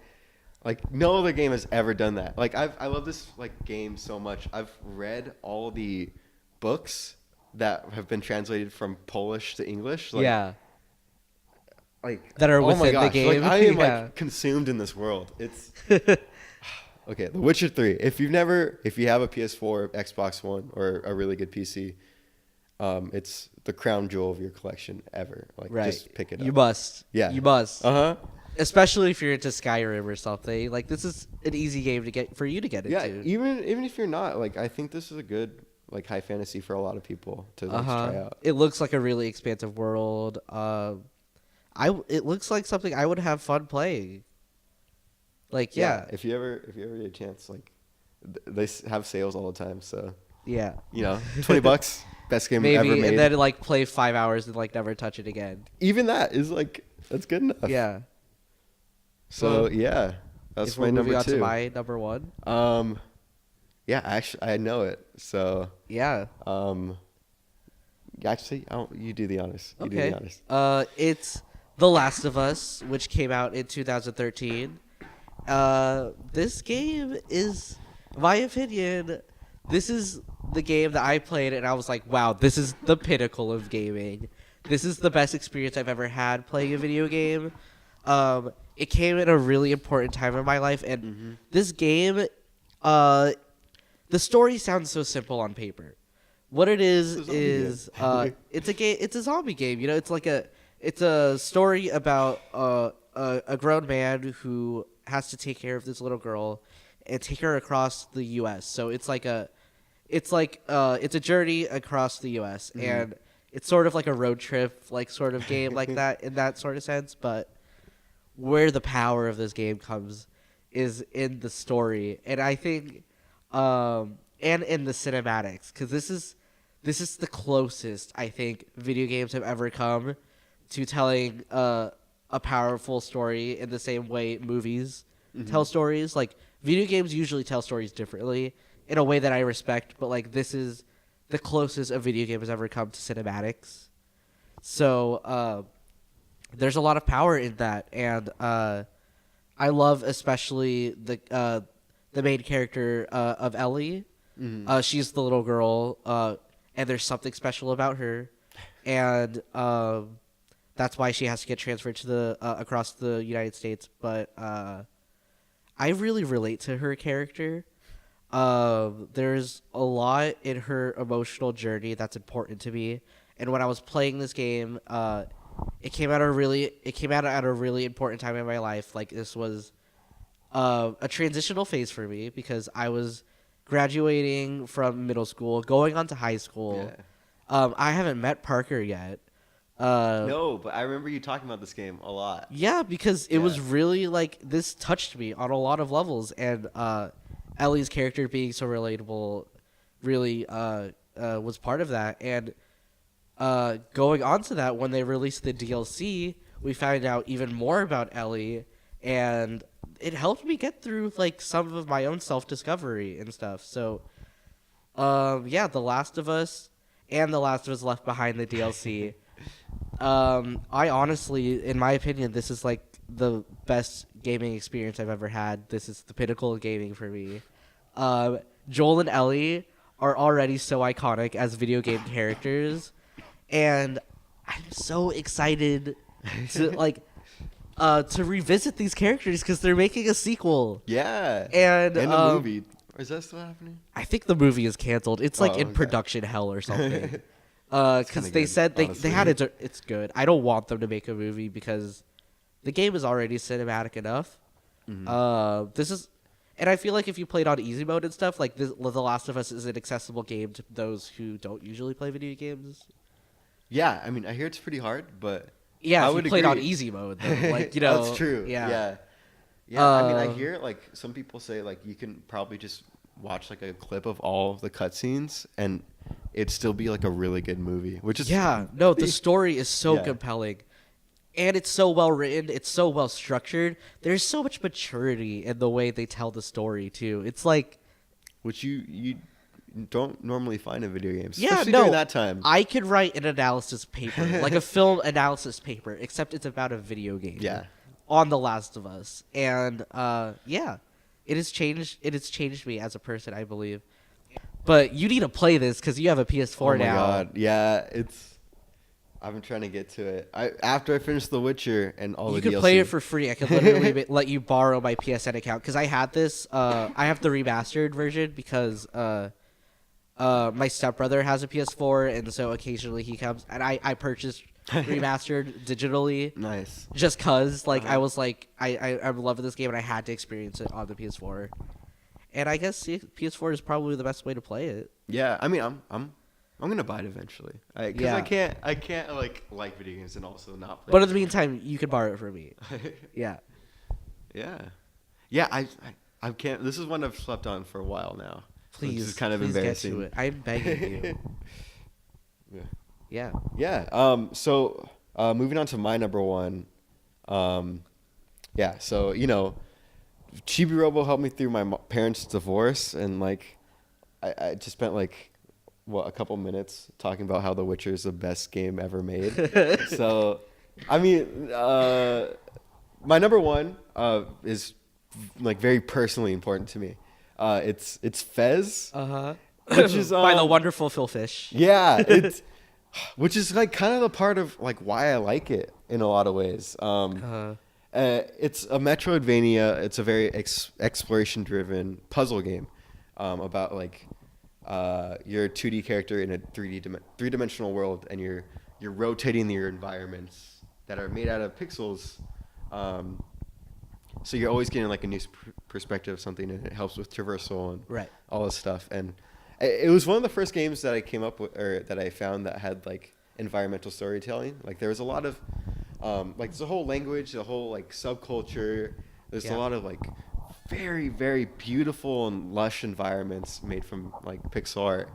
no other game has ever done that. Like I love this like game so much. I've read all the books that have been translated from Polish to English. Like, like that are within the game. Like, I am like consumed in this world. It's okay. The Witcher 3. If you have a PS4, Xbox One, or a really good PC, it's the crown jewel of your collection ever. Like, just pick it up. You must. Yeah. You must. Especially if you're into Skyrim or something. Like, this is an easy game to get for you to get into. Yeah, even if you're not, like, I think this is a good like high fantasy for a lot of people to like, try out. It looks like a really expansive world. It looks like something I would have fun playing. Like, yeah. If you ever get a chance, like they have sales all the time, so yeah, $20, best game maybe, ever made. And then like play 5 hours and like never touch it again. Even that is like that's good enough. Yeah. So yeah, that's my number 2. To my number 1. Yeah, actually, I know it. So yeah. Actually, you do the honors. You okay. do the honors. It's The Last of Us, which came out in 2013. This game is, in my opinion, this is the game that I played and I was like, wow, this is the pinnacle of gaming. This is the best experience I've ever had playing a video game. It came at a really important time in my life, and this game, the story sounds so simple on paper. What it is it's a game. It's a zombie game. It's a story about a grown man who has to take care of this little girl and take her across the U.S. So it's a journey across the U.S. And it's sort of like a road trip, like sort of game like that in that sort of sense. But where the power of this game comes is in the story, and I think, and in the cinematics, because this is the closest I think video games have ever come to telling a powerful story in the same way movies tell stories. Like, video games usually tell stories differently in a way that I respect, but like this is the closest a video game has ever come to cinematics. So there's a lot of power in that, and I love especially the main character of Ellie. She's the little girl, and there's something special about her, and that's why she has to get transferred to the across the United States. But I really relate to her character. There's a lot in her emotional journey that's important to me. And when I was playing this game, it came out at a really important time in my life. Like this was a transitional phase for me because I was graduating from middle school, going on to high school. Yeah. I haven't met Parker yet. No, but I remember you talking about this game a lot. Yeah, because it was really like this touched me on a lot of levels, and Ellie's character being so relatable really was part of that. And going on to that, when they released the DLC, we found out even more about Ellie, and it helped me get through like some of my own self-discovery and stuff. So, The Last of Us and The Last of Us Left Behind, the DLC. I honestly, in my opinion, this is like the best gaming experience I've ever had. This is the pinnacle of gaming for me. Joel and Ellie are already so iconic as video game characters, and I'm so excited to revisit these characters because they're making a sequel. Yeah. And a movie. Is that still happening? I think the movie is canceled. It's like in okay. production hell or something. Because they said they had it. It's good. I don't want them to make a movie because the game is already cinematic enough. Mm-hmm. And I feel like if you played on easy mode and stuff, like The Last of Us is an accessible game to those who don't usually play video games. Yeah, I mean, I hear it's pretty hard, but yeah, I if would you played agree. on easy mode, though, like That's true. Yeah. I mean, I hear like some people say like you can probably just watch like a clip of all of the cutscenes and it'd still be like a really good movie, which is the story is so compelling. And it's so well written. It's so well structured. There's so much maturity in the way they tell the story too. It's like, which you don't normally find in video games. Yeah, especially no. during that time. I could write an analysis paper, like a film analysis paper, except it's about a video game. Yeah. On The Last of Us, and it has changed. It has changed me as a person, I believe. But you need to play this because you have a PS4 now. Oh my god, yeah, I've been trying to get to it. After I finish The Witcher and all the DLC. You could play it for free. I could literally let you borrow my PSN account because I had this. I have the remastered version because my stepbrother has a PS4, and so occasionally he comes, and I purchased remastered digitally. Nice. Just cause I was like I'm loving this game and I had to experience it on the PS4, and I guess PS4 is probably the best way to play it. Yeah, I mean I'm gonna buy it eventually. I can't like video games and also not play. But in the meantime, you can borrow it from me. Yeah. Yeah. I can't. This is one I've slept on for a while now. Please, this is kind of please embarrassing. Get to it. I'm begging you. Yeah. So moving on to my number one. So Chibi Robo helped me through my parents' divorce, and I just spent a couple minutes talking about how The Witcher is the best game ever made. So, I mean, my number one is very personally important to me. It's Fez. Which is by the wonderful Phil Fish. Yeah, which is kind of the part of why I like it in a lot of ways. It's a Metroidvania. It's a very exploration-driven puzzle game about you're a 2D character in a three-dimensional world, and you're rotating your environments that are made out of pixels. So you're always getting a new perspective of something, and it helps with traversal and all this stuff. And it was one of the first games that I came up with, or that I found that had environmental storytelling. There was a lot of there's a whole language, a whole subculture. There's a lot of very, very beautiful and lush environments made from pixel art.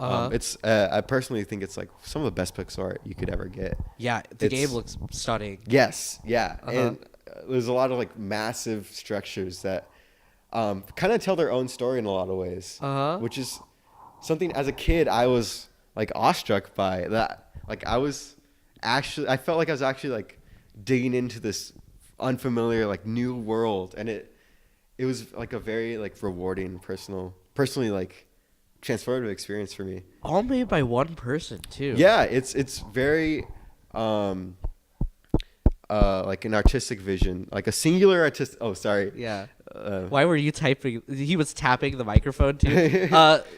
I personally think it's some of the best pixel art you could ever get. Yeah, the game looks stunning. Yes, yeah, and there's a lot of massive structures that kind of tell their own story in a lot of ways. Which is something as a kid I was awestruck by. That I felt like I was actually digging into this unfamiliar new world, and it was a very rewarding personally transformative experience for me. All made by one person too. Yeah, it's very an artistic vision, a singular artist. Oh, sorry. Yeah. Why were you typing? He was tapping the microphone too.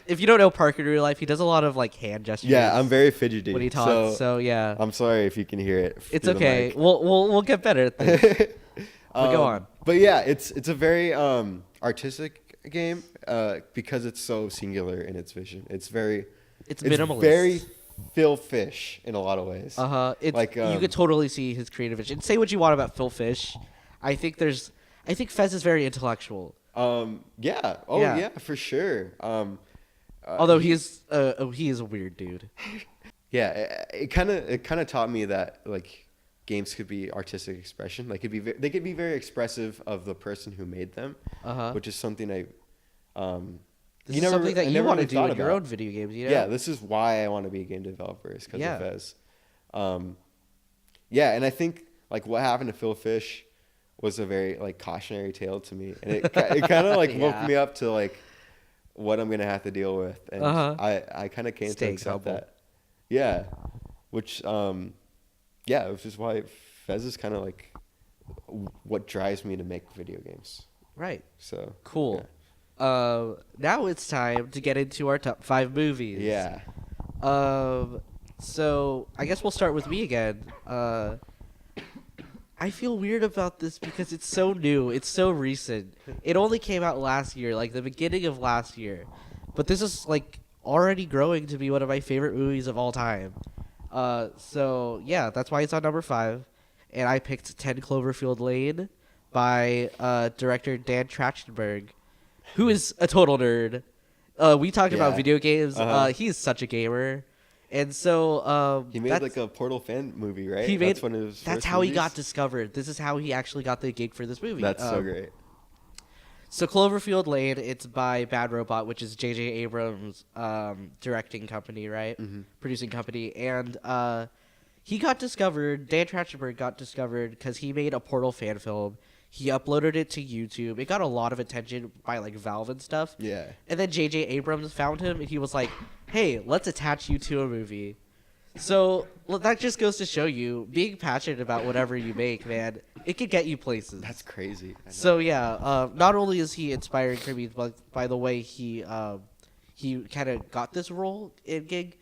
If you don't know Parker in real life, he does a lot of like hand gestures. Yeah, I'm very fidgety when he talks. So yeah, I'm sorry if you can hear it. It's okay. We'll get better at this. But go on. But yeah, it's a very artistic game because it's so singular in its vision. It's minimalist. Very Phil Fish in a lot of ways. It's like you could totally see his creative vision. Say what you want about Phil Fish. I think Fez is very intellectual. Yeah. Oh yeah, for sure. Although he is a weird dude. Yeah, it kind of taught me that like games could be artistic expression. Like they could be very expressive of the person who made them, which is something This is something that you want to do in your own video games. You know? Yeah, this is why I want to be a game developer, is because of Fez. Yeah, and I think like what happened to Phil Fish was a very like cautionary tale to me, and it kind of like woke me up to like what I'm gonna have to deal with, and I kind of came to accept that. Yeah, which which is why Fez is kind of like what drives me to make video games. Right. So cool. Yeah. Now it's time to get into our top 5 movies. Yeah. So I guess we'll start with me again. I feel weird about this because it's so new. It's so recent. It only came out last year, like the beginning of last year. But this is like already growing to be one of my favorite movies of all time. So yeah, that's why it's on number 5. And I picked 10 Cloverfield Lane by director Dan Trachtenberg, who is a total nerd. We talked about video games. He is such a gamer. And so he made like a Portal fan movie, right? That's one of his first how movies? He got discovered. This is how he actually got the gig for this movie. That's so great. So Cloverfield Lane, it's by Bad Robot, which is J.J. Abrams' directing company, right? Mm-hmm. Producing company. And he got discovered, Dan Trachtenberg got discovered because he made a Portal fan film. He uploaded it to YouTube. It got a lot of attention by like Valve and stuff. Yeah. And then J.J. Abrams found him, and he was like, hey, let's attach you to a movie. So that just goes to show you, being passionate about whatever you make, man, it could get you places. That's crazy. So yeah, not only is he inspiring for me, but by the way he kind of got this role in gig,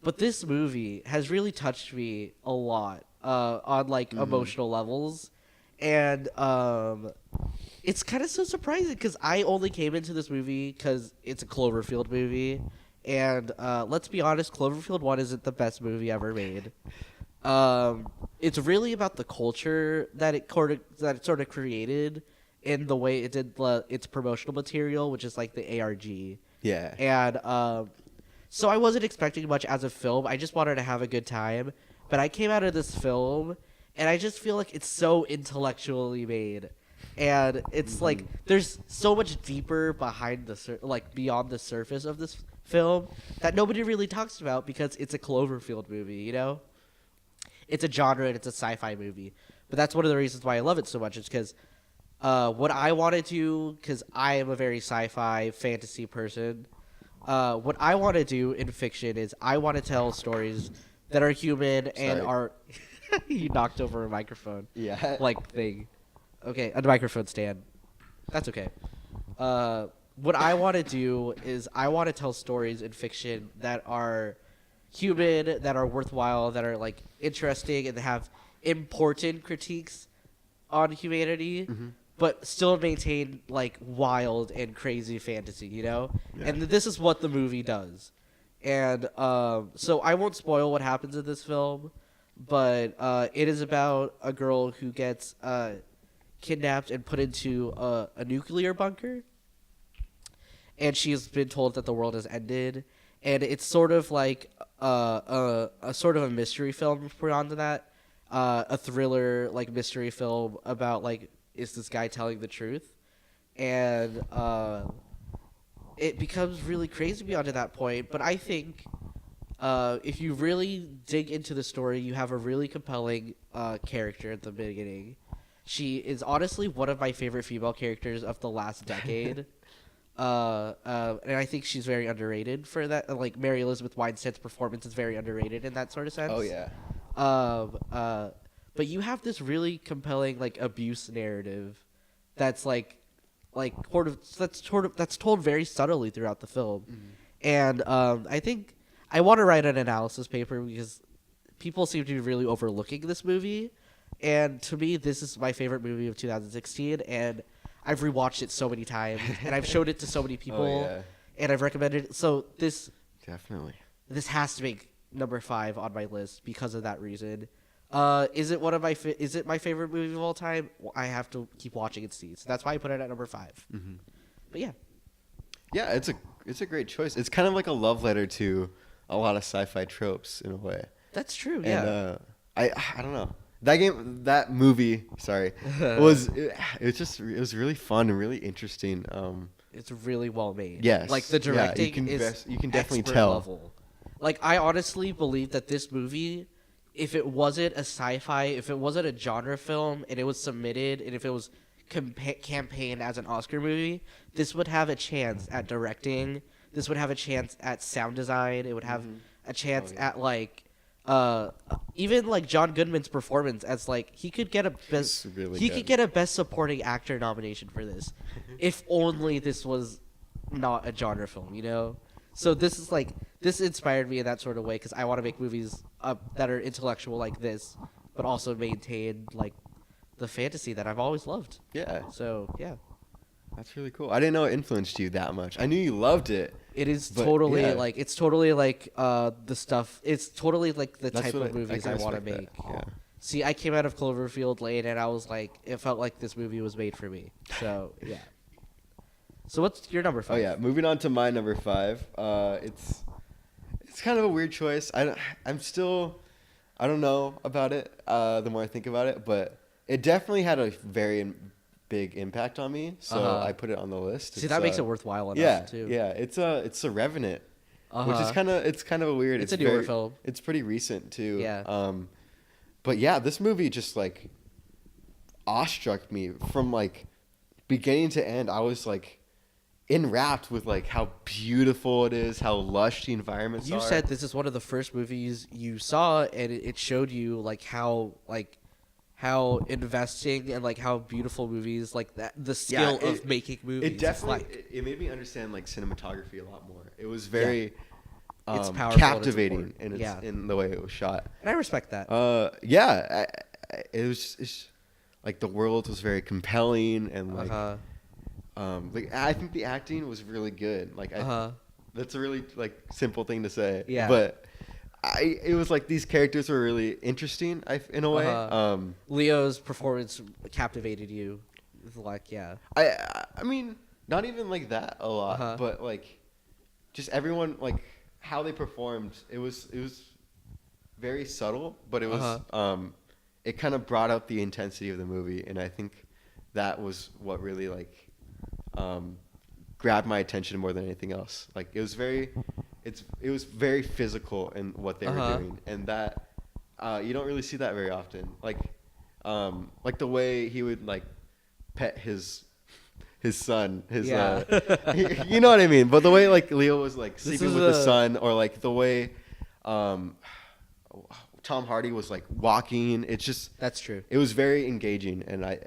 but this movie has really touched me a lot on like emotional levels. And it's kind of so surprising because I only came into this movie because it's a Cloverfield movie. And let's be honest, Cloverfield 1 isn't the best movie ever made. It's really about the culture that it sort of created in the way it did its promotional material, which is like the ARG. Yeah. And so I wasn't expecting much as a film. I just wanted to have a good time. But I came out of this film, and I just feel like it's so intellectually made. And it's like there's so much deeper behind beyond the surface of this film that nobody really talks about because it's a Cloverfield movie, you know? It's a genre and it's a sci-fi movie. But that's one of the reasons why I love it so much is because what I want to do, because I am a very sci-fi fantasy person, what I want to do in fiction is I want to tell stories that are human and are... You knocked over a microphone. Yeah. Like thing. Okay, a microphone stand. That's okay. What I want to do is I want to tell stories in fiction that are human, that are worthwhile, that are like interesting, and that have important critiques on humanity, but still maintain like wild and crazy fantasy, you know? Yeah. And this is what the movie does. And so I won't spoil what happens in this film, but it is about a girl who gets kidnapped and put into a nuclear bunker. And she's been told that the world has ended. And it's sort of like a sort of a mystery film beyond that. A thriller, like, mystery film about, like, is this guy telling the truth? And it becomes really crazy beyond to that point. But I think if you really dig into the story, you have a really compelling character at the beginning. She is honestly one of my favorite female characters of the last decade. And I think she's very underrated for that. Like, Mary Elizabeth Winstead's performance is very underrated in that sort of sense. Oh, yeah. But you have this really compelling, like, abuse narrative that's, like, like that's told very subtly throughout the film. And I think I want to write an analysis paper because people seem to be really overlooking this movie. And to me, this is my favorite movie of 2016, and I've rewatched it so many times, and I've showed it to so many people, and I've recommended it. So this has to make number 5 on my list because of that reason. Is it is it my favorite movie of all time? Well, I have to keep watching and see. So that's why I put it at number 5. Mm-hmm. But yeah. Yeah, it's a great choice. It's kind of like a love letter to a lot of sci-fi tropes in a way. That's true. Yeah. And I don't know. That movie, sorry, it was really fun and really interesting. It's really well made. Yes. Like the directing you can definitely expert tell. level. Like I honestly believe that this movie, if it wasn't a sci-fi, if it wasn't a genre film, and it was submitted, and if it was campaigned as an Oscar movie, this would have a chance at directing. This would have a chance at sound design. It would have a chance at like. Even like John Goodman's performance as like he could get a best supporting actor nomination for this, if only this was not a genre film, you know. So this inspired me in that sort of way because I want to make movies that are intellectual like this, but also maintain like the fantasy that I've always loved. Yeah. So yeah. That's really cool. I didn't know it influenced you that much. I knew you loved it. It is totally like the stuff. It's totally like the type of movies I want to make. Yeah. See, I came out of Cloverfield Lane and I was like, it felt like this movie was made for me. So yeah. So what's your number 5? Oh yeah, moving on to my number 5. It's kind of a weird choice. I don't know about it. The more I think about it, but it definitely had a very big impact on me, so I put it on the list. See, that makes it worthwhile enough too. Yeah, it's The Revenant, which is kind of a weird. It's a newer film. It's pretty recent too. Yeah. But yeah, this movie just like awestruck me from like beginning to end. I was like enwrapped with like how beautiful it is, how lush the environments are. You said this is one of the first movies you saw, and it showed you like how investing and like how beautiful movies like that, the skill of making movies. It definitely it made me understand like cinematography a lot more. It was very it's powerful, captivating in the way it was shot. And I respect that. It was like the world was very compelling and like I think the acting was really good. Like that's a really like simple thing to say. Yeah. But it was like these characters were really interesting in a way. Leo's performance captivated you. Like, yeah. I mean, not even like that a lot, but like just everyone, like how they performed. It was very subtle, but it was it kind of brought up the intensity of the movie, and I think that was what really like grabbed my attention more than anything else. Like it was very physical in what they were doing, and that you don't really see that very often. Like the way he would like pet his son, you know what I mean. But the way like Leo was like sleeping with his son, or like the way Tom Hardy was like walking. It's just that's true. It was very engaging, and I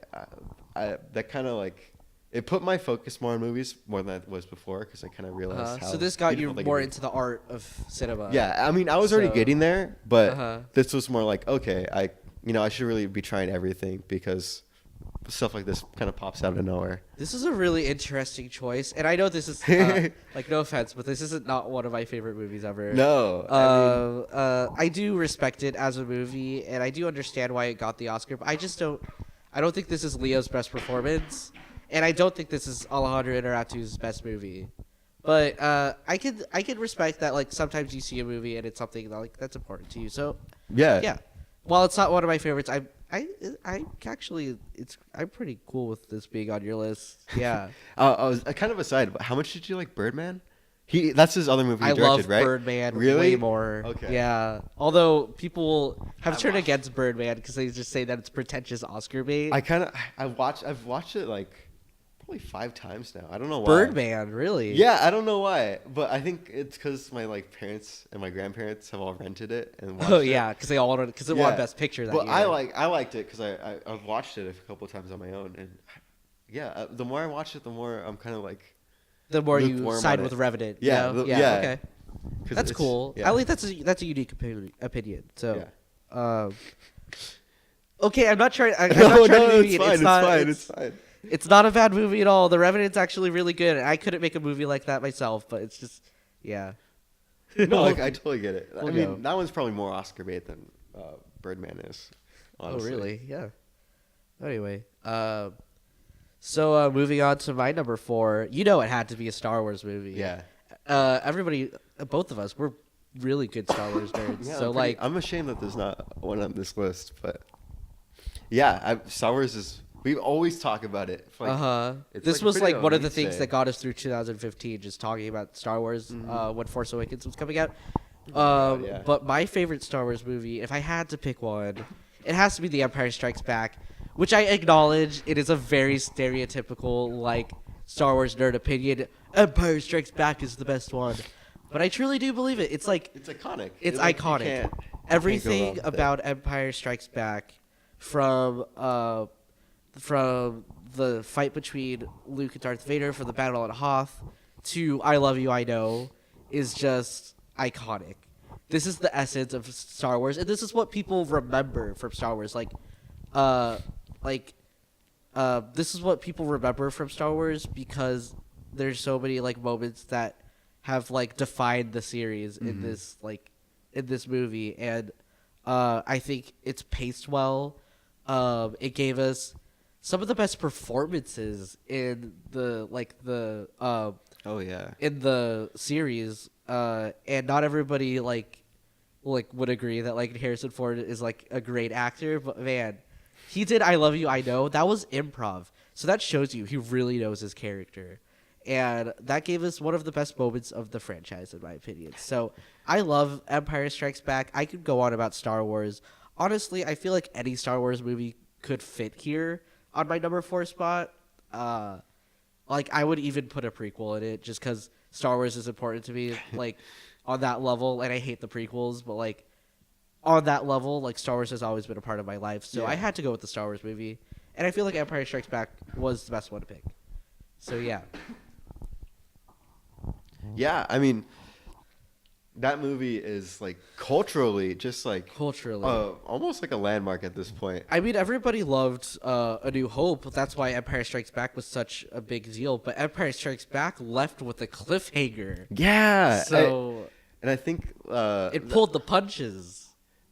that kind of like. It put my focus more on movies more than I was before because I kind of realized how. So this got you more into the art of cinema. Yeah, I mean, I was already getting there, but this was more like, okay, I should really be trying everything because stuff like this kind of pops out of nowhere. This is a really interesting choice, and I know this is like no offense, but this isn't not one of my favorite movies ever. No, I do respect it as a movie, and I do understand why it got the Oscar, but I don't think this is Leo's best performance. And I don't think this is Alejandro Inarritu's best movie, but I could respect that. Like sometimes you see a movie and it's something that, like that's important to you. So yeah. While it's not one of my favorites, I'm pretty cool with this being on your list. Yeah. I was kind of aside, but how much did you like Birdman? That's his other movie he directed, right? I love Birdman really? way more. Okay. Yeah. Although people have turned against Birdman because they just say that it's pretentious Oscar bait. I've watched it like. Probably 5 times now. I don't know why. Birdman, really? Yeah, I don't know why, but I think it's because my like parents and my grandparents have all rented it and watched it. Yeah, because they all wanted it won Best Picture that year. But I liked it because I watched it a couple of times on my own, and yeah, the more I watch it, the more I'm kind of like The more you lukewarm side on with it. Revenant. Yeah, You know? yeah. Okay. 'Cause That's it's- cool. yeah. At least that's a unique opinion. So, Yeah. okay, I'm not trying. I'm No, not trying no, to it's be. fine. It's not, fine. It's fine. It's not a bad movie at all. The Revenant's actually really good. I couldn't make a movie like that myself, but it's just, yeah. No, like, I totally get it. We'll I mean, go. that one's probably more Oscar bait than Birdman is. Honestly. Oh, really? Yeah. Anyway, so moving on to my number 4. You know, it had to be a Star Wars movie. Yeah. Everybody, both of us, we're really good Star Wars nerds. Yeah, So I'm ashamed that there's not one on this list, but yeah, Star Wars is. We always talk about it. This was pretty like one of the elite things say. that got us through 2015, just talking about Star Wars when Force Awakens was coming out. Yeah. But my favorite Star Wars movie, if I had to pick one, it has to be The Empire Strikes Back, which I acknowledge it is a very stereotypical like Star Wars nerd opinion. Empire Strikes Back is the best one, but I truly do believe it. It's like It's iconic. it's like, iconic. you can't Everything go wrong with about Empire Strikes Back, from the fight between Luke and Darth Vader for the battle at Hoth to I Love You, I Know, is just iconic. This is the essence of Star Wars, and this is what people remember from Star Wars. This is what people remember from Star Wars because there's so many like moments that have like defined the series in this movie, and I think it's paced well. It gave us some of the best performances in the Oh yeah. in the series, and not everybody like would agree that like Harrison Ford is like a great actor, but man, he did I Love You, I Know. That was improv, so that shows you he really knows his character, and that gave us one of the best moments of the franchise, in my opinion. So I love Empire Strikes Back. I could go on about Star Wars. Honestly, I feel like any Star Wars movie could fit here on my number 4 spot. Like I would even put a prequel in it just because Star Wars is important to me, like on that level. And I hate the prequels, but like on that level, like Star Wars has always been a part of my life. So Yeah. I had to go with the Star Wars movie, and I feel like Empire Strikes Back was the best one to pick. So yeah, Yeah, I mean, that movie is like culturally just like almost like a landmark at this point. I mean, everybody loved A New Hope. That's why Empire Strikes Back was such a big deal. But Empire Strikes Back left with a cliffhanger. Yeah. So I think it pulled the punches.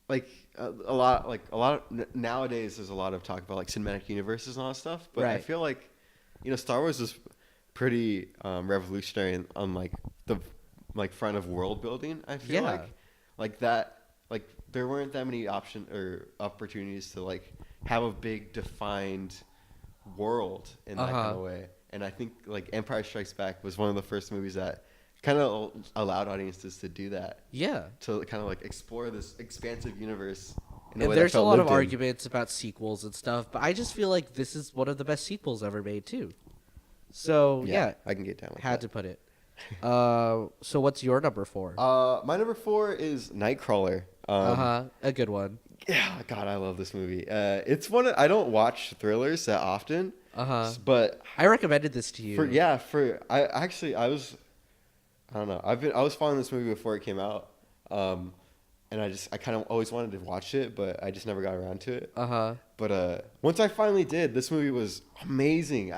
like a lot of nowadays there's a lot of talk about like cinematic universes and all that stuff, but I Right. feel like Star Wars is pretty revolutionary on like the front of world building. I feel Yeah. like that like there weren't that many opportunities to like have a big defined world in that kind of way, and I think like Empire Strikes Back was one of the first movies that kind of allowed audiences to do that. Yeah. To kind of like explore this expansive universe. In And way there's that a felt lot of lived in. arguments about sequels and stuff, but I just feel like this is one of the best sequels ever made too. So yeah, I can get down with had that. to put it. So what's your number 4? My number 4 is Nightcrawler. A good one. Yeah, God, I love this movie. It's I don't watch thrillers that often. But I recommended this to you. I don't know. I was following this movie before it came out. And I kind of always wanted to watch it, but I just never got around to it. But once I finally did, this movie was amazing.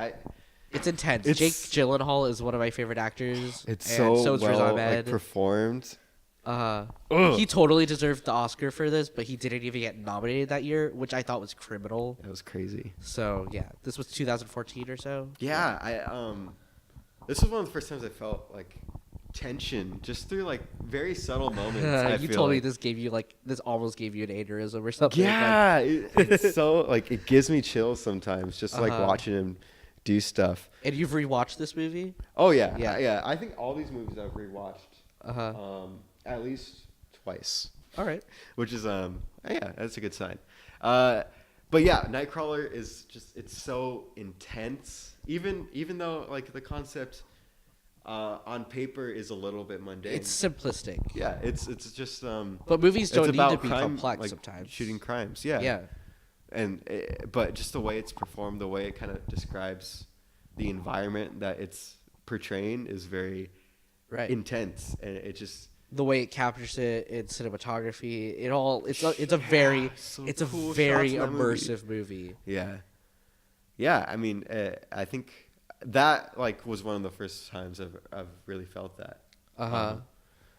It's intense. Jake Gyllenhaal is one of my favorite actors. It's and so is Riz well Ahmed. performed. He totally deserved the Oscar for this, but he didn't even get nominated that year, which I thought was criminal. That was crazy. So yeah, this was 2014 or so. Yeah, this was one of the first times I felt like tension just through like very subtle moments. You told me this almost gave you an aneurysm or something. Yeah, it's so like it gives me chills sometimes just like watching him do stuff. And you've rewatched this movie? Oh yeah, Yeah. yeah. I think all these movies I've rewatched at least twice. All right. Which is yeah, that's a good sign. But yeah, Nightcrawler is it's so intense. Even though like the concept on paper is a little bit mundane. It's simplistic. Yeah, it's just But movies don't it's need about to be crime, complex like, sometimes. shooting crimes. Yeah. Yeah. But just the way it's performed, the way it kind of describes the environment that it's portraying is very intense, and it just the way it captures it in cinematography, it's a very cool very shots in that immersive movie. Yeah. I mean, I think that like was one of the first times I've really felt that.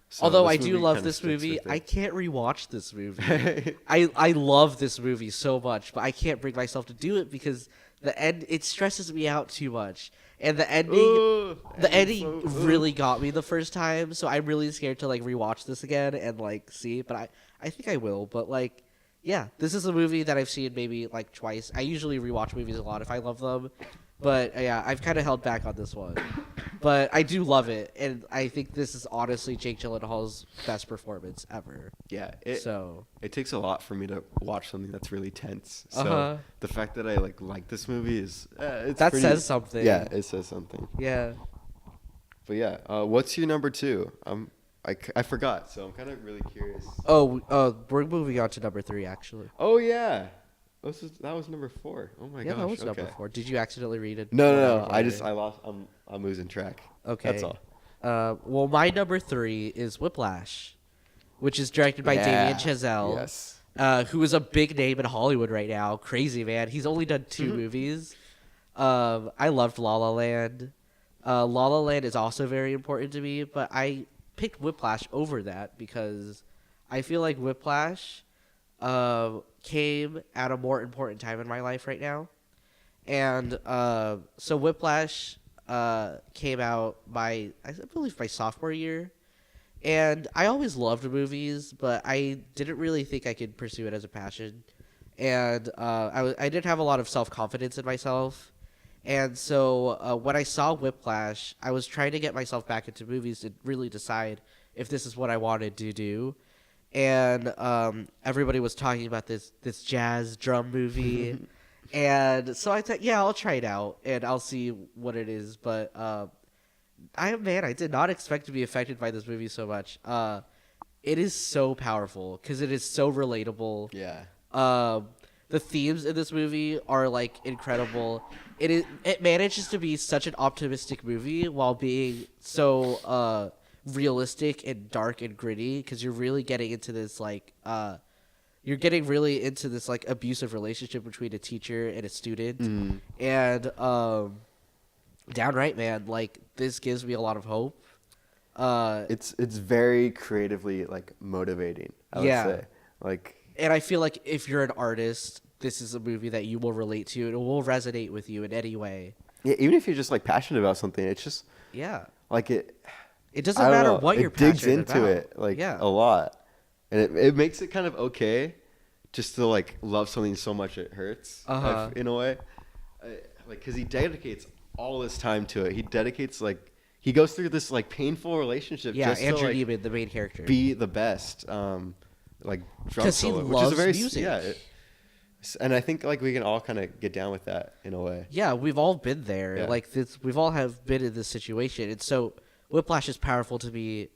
So although I do love this movie, I can't rewatch this movie. I love this movie so much, but I can't bring myself to do it because it stresses me out too much. And the ending really got me the first time, so I'm really scared to like rewatch this again and like see. But I think I will. But like, yeah, this is a movie that I've seen maybe like twice. I usually rewatch movies a lot if I love them, but yeah, I've kind of held back on this one. But I do love it, and I think this is honestly Jake Gyllenhaal's best performance ever. Yeah, it takes a lot for me to watch something that's really tense. So the fact that I like this movie is says something. Yeah, it says something. Yeah. But yeah, what's your number 2? I forgot, so I'm kind of really curious. We're moving on to number 3 actually. Oh yeah. That was number 4. Oh my gosh. Yeah, that was number 4. Did you accidentally read it? No. I lost. I'm losing track. Okay. That's all. Well, my number 3 is Whiplash, which is directed by Damien Chazelle. Yes. Who is a big name in Hollywood right now. Crazy man. He's only done 2 movies. I loved La La Land. La La Land is also very important to me, but I picked Whiplash over that because I feel like Whiplash came at a more important time in my life right now. And so Whiplash came out I believe my sophomore year. And I always loved movies, but I didn't really think I could pursue it as a passion. And I didn't have a lot of self-confidence in myself. And so when I saw Whiplash, I was trying to get myself back into movies to really decide if this is what I wanted to do. And everybody was talking about this jazz drum movie. And so I thought, yeah, I'll try it out and I'll see what it is. But I did not expect to be affected by this movie so much. It is so powerful because it is so relatable. Yeah. The themes in this movie are like incredible. It manages to be such an optimistic movie while being so realistic and dark and gritty because you're really getting into this like abusive relationship between a teacher and a student. And downright, man, like this gives me a lot of hope. It's very creatively like motivating, I would say. Like, and I feel like if you're an artist, this is a movie that you will relate to. It will resonate with you in any way. Yeah, even if you're just like passionate about something, it's just like it doesn't matter what you're passionate about. It digs into it like a lot, and it makes it kind of okay just to like love something so much it hurts in a way, like because he dedicates all his time to it. He goes through this like painful relationship. Just Andrew to, like, Neiman, the main character, be the best. Like drum solo, which is a very music. And I think like we can all kind of get down with that in a way. Yeah, we've all been there. Yeah. Like this, we've all have been in this situation, and so Whiplash is powerful to me.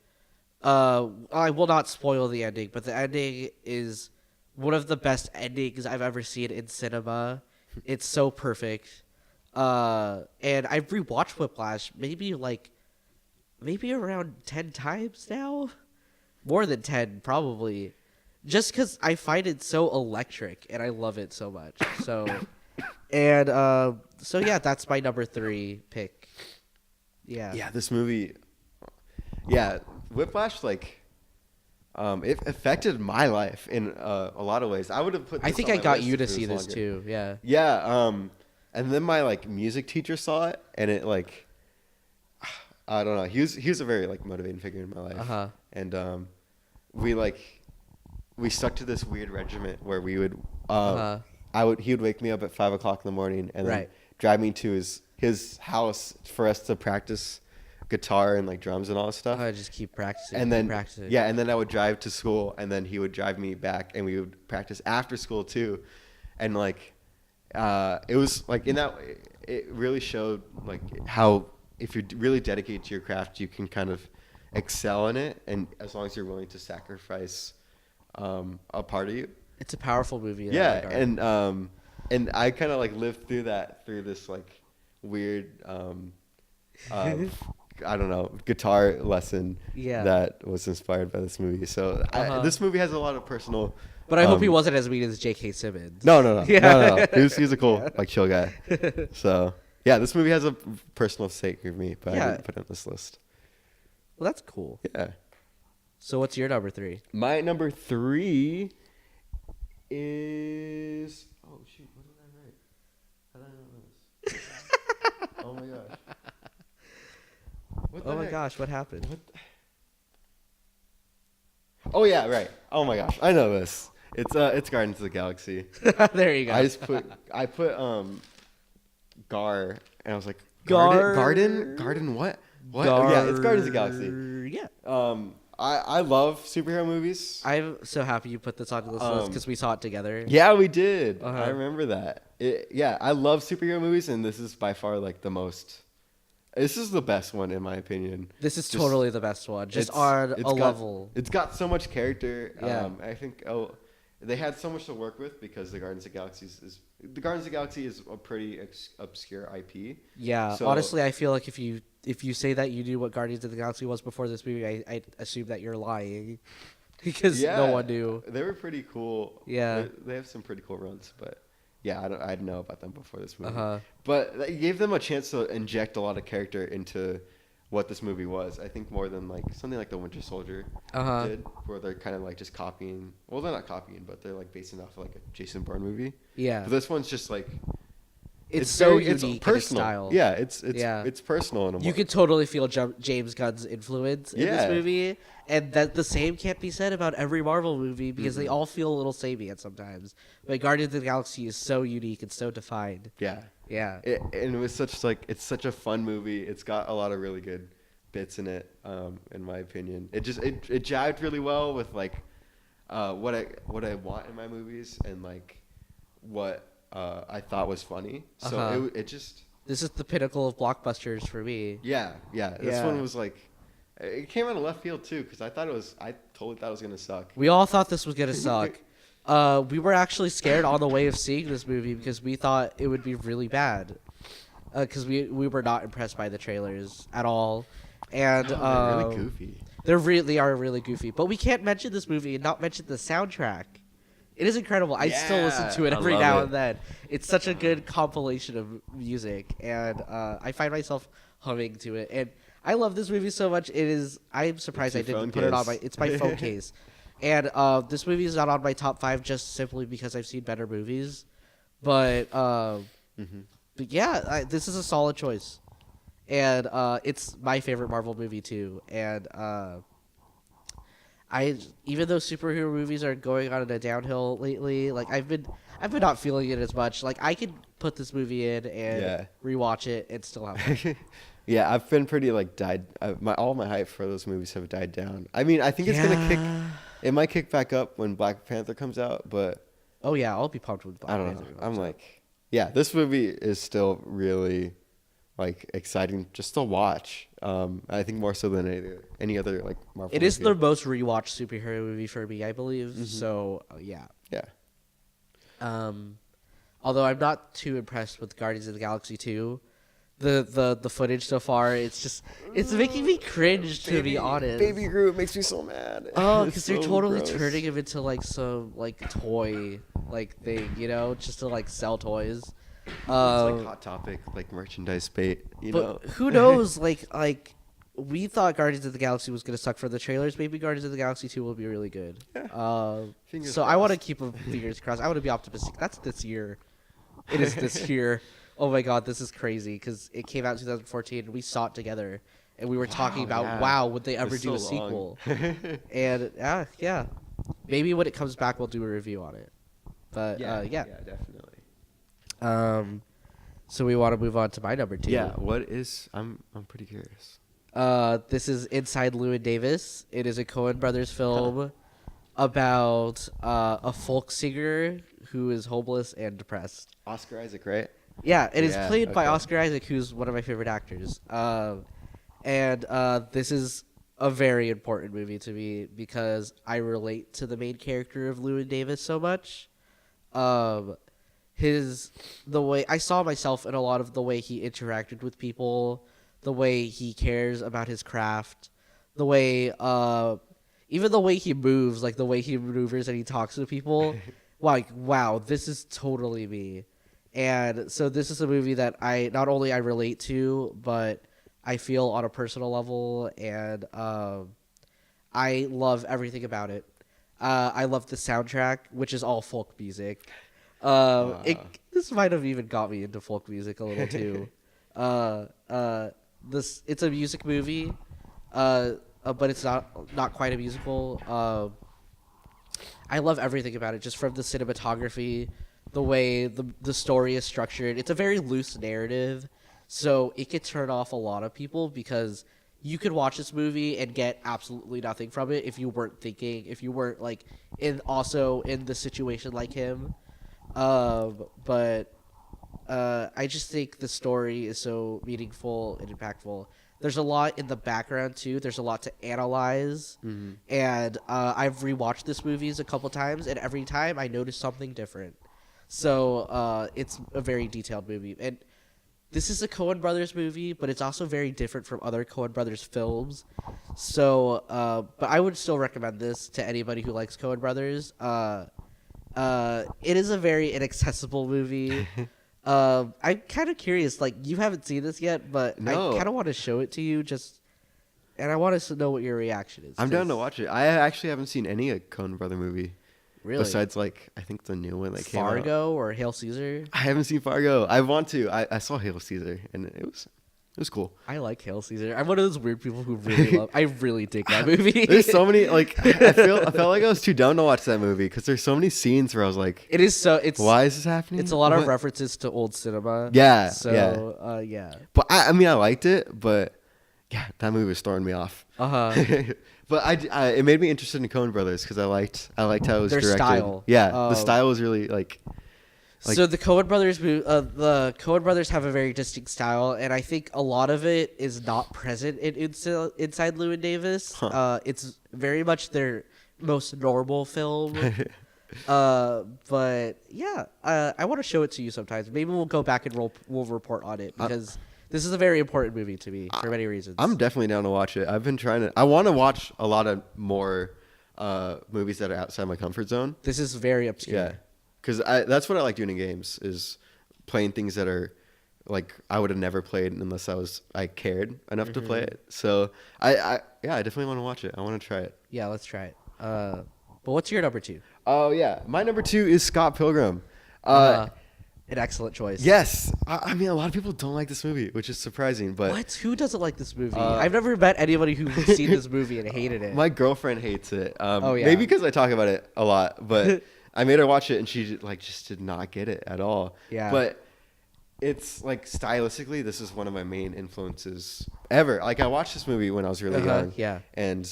I will not spoil the ending, but the ending is one of the best endings I've ever seen in cinema. It's so perfect. And I've rewatched Whiplash maybe around 10 times now, more than 10 probably. Just because I find it so electric and I love it so much. So yeah, that's my number 3 pick. Yeah. Yeah, this movie. Yeah, Whiplash, like, it affected my life in a lot of ways. I would have put. I think I got you to see this too. Yeah. Yeah. And then my like music teacher saw it, and it like, I don't know. He was a very like motivating figure in my life. And we stuck to this weird regiment where we would he would wake me up at 5 o'clock in the morning and then drive me to his house for us to practice guitar and like drums and all that stuff. I just keep practicing. And then and then I would drive to school and then he would drive me back and we would practice after school too. And like it was like in that way, it really showed like how if you're really dedicated to your craft, you can kind of excel in it, and as long as you're willing to sacrifice a part of you. It's a powerful movie. In Yeah, that regard. and I kind of like lived through this like weird I don't know, guitar lesson Yeah. that was inspired by this movie. So this movie has a lot of personal. But I hope he wasn't as mean as J.K. Simmons. No. Yeah. No. He's a cool, like, chill guy. So, yeah, this movie has a personal stake with me, but I didn't put it on this list. Well, that's cool. Yeah. So what's your number 3? My number 3 is... Oh, shoot. What did I write? How did I know this? Oh, my gosh. What the heck? Gosh, what happened? Oh, yeah, right. Oh, my gosh. I know this. It's Guardians of the Galaxy. There you go. I put Gar, and I was like, Gar- Garden what? What? Yeah, it's Guardians of the Galaxy. Yeah. I love superhero movies. I'm so happy you put this on the list because we saw it together. Yeah, we did. Uh-huh. I remember that. Yeah, I love superhero movies, and this is by far like the most. This is the best one in my opinion. This is totally the best one, just on a level. It's got so much character. Yeah. I think they had so much to work with because the Guardians of the Galaxy is a pretty obscure IP. Yeah, So, honestly, I feel like if you say that you knew what Guardians of the Galaxy was before this movie, I assume that you're lying because no one knew. They were pretty cool. Yeah. They have some pretty cool runs, but yeah, I didn't know about them before this movie. Uh-huh. But it gave them a chance to inject a lot of character into what this movie was. I think more than like something like the Winter Soldier did, where they're kind of like just copying. Well, they're not copying, but they're like basing off of like a Jason Bourne movie. Yeah. But this one's just like it's so unique in its personal. style. Yeah, it's personal in a You way. could totally feel James Gunn's influence in this movie, and that the same can't be said about every Marvel movie because they all feel a little samey at sometimes. But Guardians of the Galaxy is so unique and so defined. Yeah. Yeah. And it was it's such a fun movie. It's got a lot of really good bits in it, in my opinion. It jived really well with like what I want in my movies and like what I thought was funny. So it just This is the pinnacle of blockbusters for me. yeah. This one was like it came out of left field too because I totally thought it was gonna suck. We all thought this was gonna suck. We were actually scared on the way of seeing this movie because we thought it would be really bad. Because we were not impressed by the trailers at all, and they're really goofy. They are really goofy. But we can't mention this movie and not mention the soundtrack. It is incredible. I still listen to it every now and then. It's such a good compilation of music, and I find myself humming to it. And I love this movie so much. I'm surprised I didn't put it on it's my phone case. And this movie is not on my top 5 just simply because I've seen better movies. But but yeah, this is a solid choice. And it's my favorite Marvel movie too. And even though superhero movies are going on a downhill lately, like I've been not feeling it as much. Like I could put this movie in and rewatch it and still have fun. Yeah, I've been pretty like all my hype for those movies have died down. I mean, I think it's gonna kick. It might kick back up when Black Panther comes out, but oh yeah, I'll be pumped with Black Panther. I don't know. I'm like, yeah, this movie is still really like exciting just to watch. I think more so than any other like Marvel. It is the most rewatched superhero movie for me, I believe. So yeah. Yeah. Although I'm not too impressed with Guardians of the Galaxy 2. The footage so far, it's making me cringe to be honest. Baby Groot makes me so mad. Oh, because they're totally turning him into like some like toy like thing, just to like sell toys. It's like Hot Topic, like merchandise bait, but who knows? like we thought Guardians of the Galaxy was gonna suck for the trailers. Maybe Guardians of the Galaxy 2 will be really good. Yeah. So I want to keep fingers crossed. I want to be optimistic. That's this year. It is this year. Oh my god, this is crazy because it came out in 2014 and we saw it together and we were talking about would they ever do a sequel? And yeah, maybe when it comes back we'll do a review on it. But yeah, definitely. So we want to move on to my number 2. Yeah, what is? I'm pretty curious. This is Inside Llewyn Davis. It is a Coen Brothers film about a folk singer who is homeless and depressed. Oscar Isaac, right? Yeah, it is played by Oscar Isaac, who's one of my favorite actors. And this is a very important movie to me because I relate to the main character of Llewyn Davis so much. The way I saw myself in a lot of the way he interacted with people, the way he cares about his craft, the way even the way he moves, like the way he maneuvers and he talks to people. Like, wow, this is totally me. And so this is a movie that I not only I relate to, but I feel on a personal level, and I love everything about it. I love the soundtrack, which is all folk music. This might have even got me into folk music a little too. It's a music movie, but it's not quite a musical. I love everything about it, just from the cinematography, the way the story is structured. It's a very loose narrative, so it could turn off a lot of people because you could watch this movie and get absolutely nothing from it if you weren't thinking, if you weren't like in the situation like him. But I just think the story is so meaningful and impactful. There's a lot in the background too. There's a lot to analyze, and I've rewatched this movies a couple times, and every time I notice something different. So it's a very detailed movie, and this is a Coen Brothers movie, but it's also very different from other Coen Brothers films. So, but I would still recommend this to anybody who likes Coen Brothers. It is a very inaccessible movie. I'm kind of curious, like, you haven't seen this yet, but No. I kind of want to show it to you, and I want us to know what your reaction is. I'm down to watch it. I actually haven't seen any Coen Brother movie. Really? Besides, like, I think the new one that came out. Fargo or Hail Caesar? I haven't seen Fargo. I want to. I saw Hail Caesar, and it was cool. I like Hail Caesar. I'm one of those weird people who really love. I really dig that movie. There's so many, like, I felt like I was too dumb to watch that movie because there's so many scenes where I was like, It is so. It's why is this happening? It's a lot of What? references to old cinema. Yeah, So yeah. But I mean, I liked it, but yeah, that movie was throwing me off. But it made me interested in Coen Brothers because I liked how it was Their directed. style. Yeah, the style was really like. So the Coen Brothers have a very distinct style, and I think a lot of it is not present inside Llewyn Davis. It's very much their most normal film. But yeah, I want to show it to you sometimes. Maybe we'll go back and we'll report on it because this is a very important movie to me for many reasons. I'm definitely down to watch it. I've been trying to. I want to watch a lot of more movies that are outside my comfort zone. This is very obscure. Yeah, because that's what I like doing in games is playing things that are like I would have never played unless I cared enough to play it. So I definitely want to watch it. I want to try it. Yeah, let's try it. But what's your number 2? Oh yeah, my number 2 is Scott Pilgrim. An excellent choice. Yes, I mean a lot of people don't like this movie, which is surprising. But What? Who doesn't like this movie? I've never met anybody who's seen this movie and hated it. my girlfriend hates it. Oh, yeah. Maybe because I talk about it a lot, but I made her watch it and she just did not get it at all. Yeah. But it's like stylistically, this is one of my main influences ever. Like I watched this movie when I was really young. Yeah. And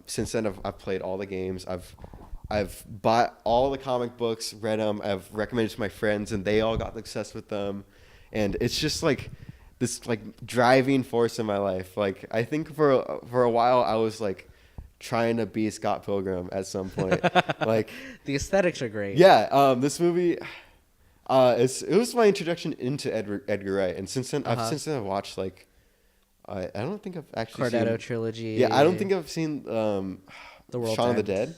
since then, I've played all the games. I've bought all the comic books, read them. I've recommended to my friends, and they all got obsessed with them. And it's just like this like driving force in my life. Like I think for a while, I was like trying to be Scott Pilgrim at some point. Like The aesthetics are great. yeah, this movie. It was my introduction into Edgar Wright, and since then I've watched like I don't think I've actually Cornetto seen trilogy. Yeah, I don't think I've seen The World's Shaun of the End. Dead,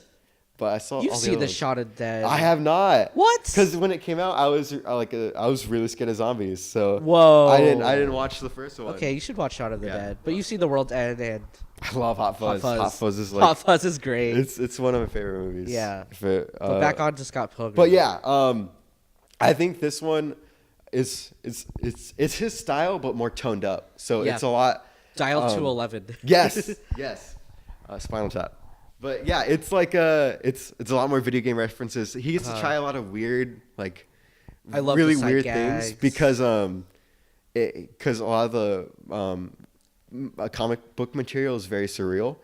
but I saw. You've all the seen other the ones. Shaun of the Dead. I have not. What? Because when it came out, I was really scared of zombies, so Whoa. I didn't watch the first one. Okay, you should watch Shaun of the Yeah. Dead. But you've seen The World's End and I love Hot Fuzz. Hot Fuzz is like Hot Fuzz is great. it's one of my favorite movies. Yeah. But back on to Scott Pilgrim. But yeah, I think this one is it's his style, but more toned up. So Yeah. it's a lot. Dial 211. Yes, yes. Spinal Tap. But yeah, it's like it's a lot more video game references. He gets to try a lot of weird, like I love really the sight weird gags. things because a lot of the comic book material is very surreal.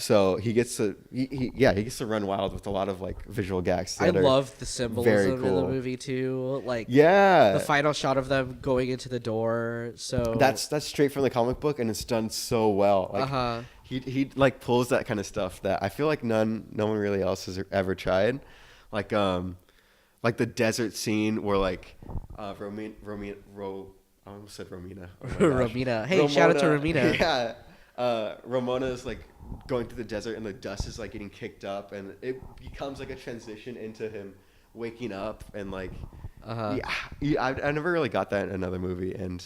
So he gets to he gets to run wild with a lot of like visual gags. I that are love the symbolism very in the cool. movie too. Like Yeah, the final shot of them going into the door. So that's straight from the comic book, and it's done so well. Like he like pulls that kind of stuff that I feel like no one really else has ever tried, like the desert scene where like I almost said Romina. Oh my gosh. Romina. Hey, shout out to Romina. Yeah. Ramona is like going through the desert and the dust is like getting kicked up and it becomes like a transition into him waking up and like yeah, I never really got that in another movie and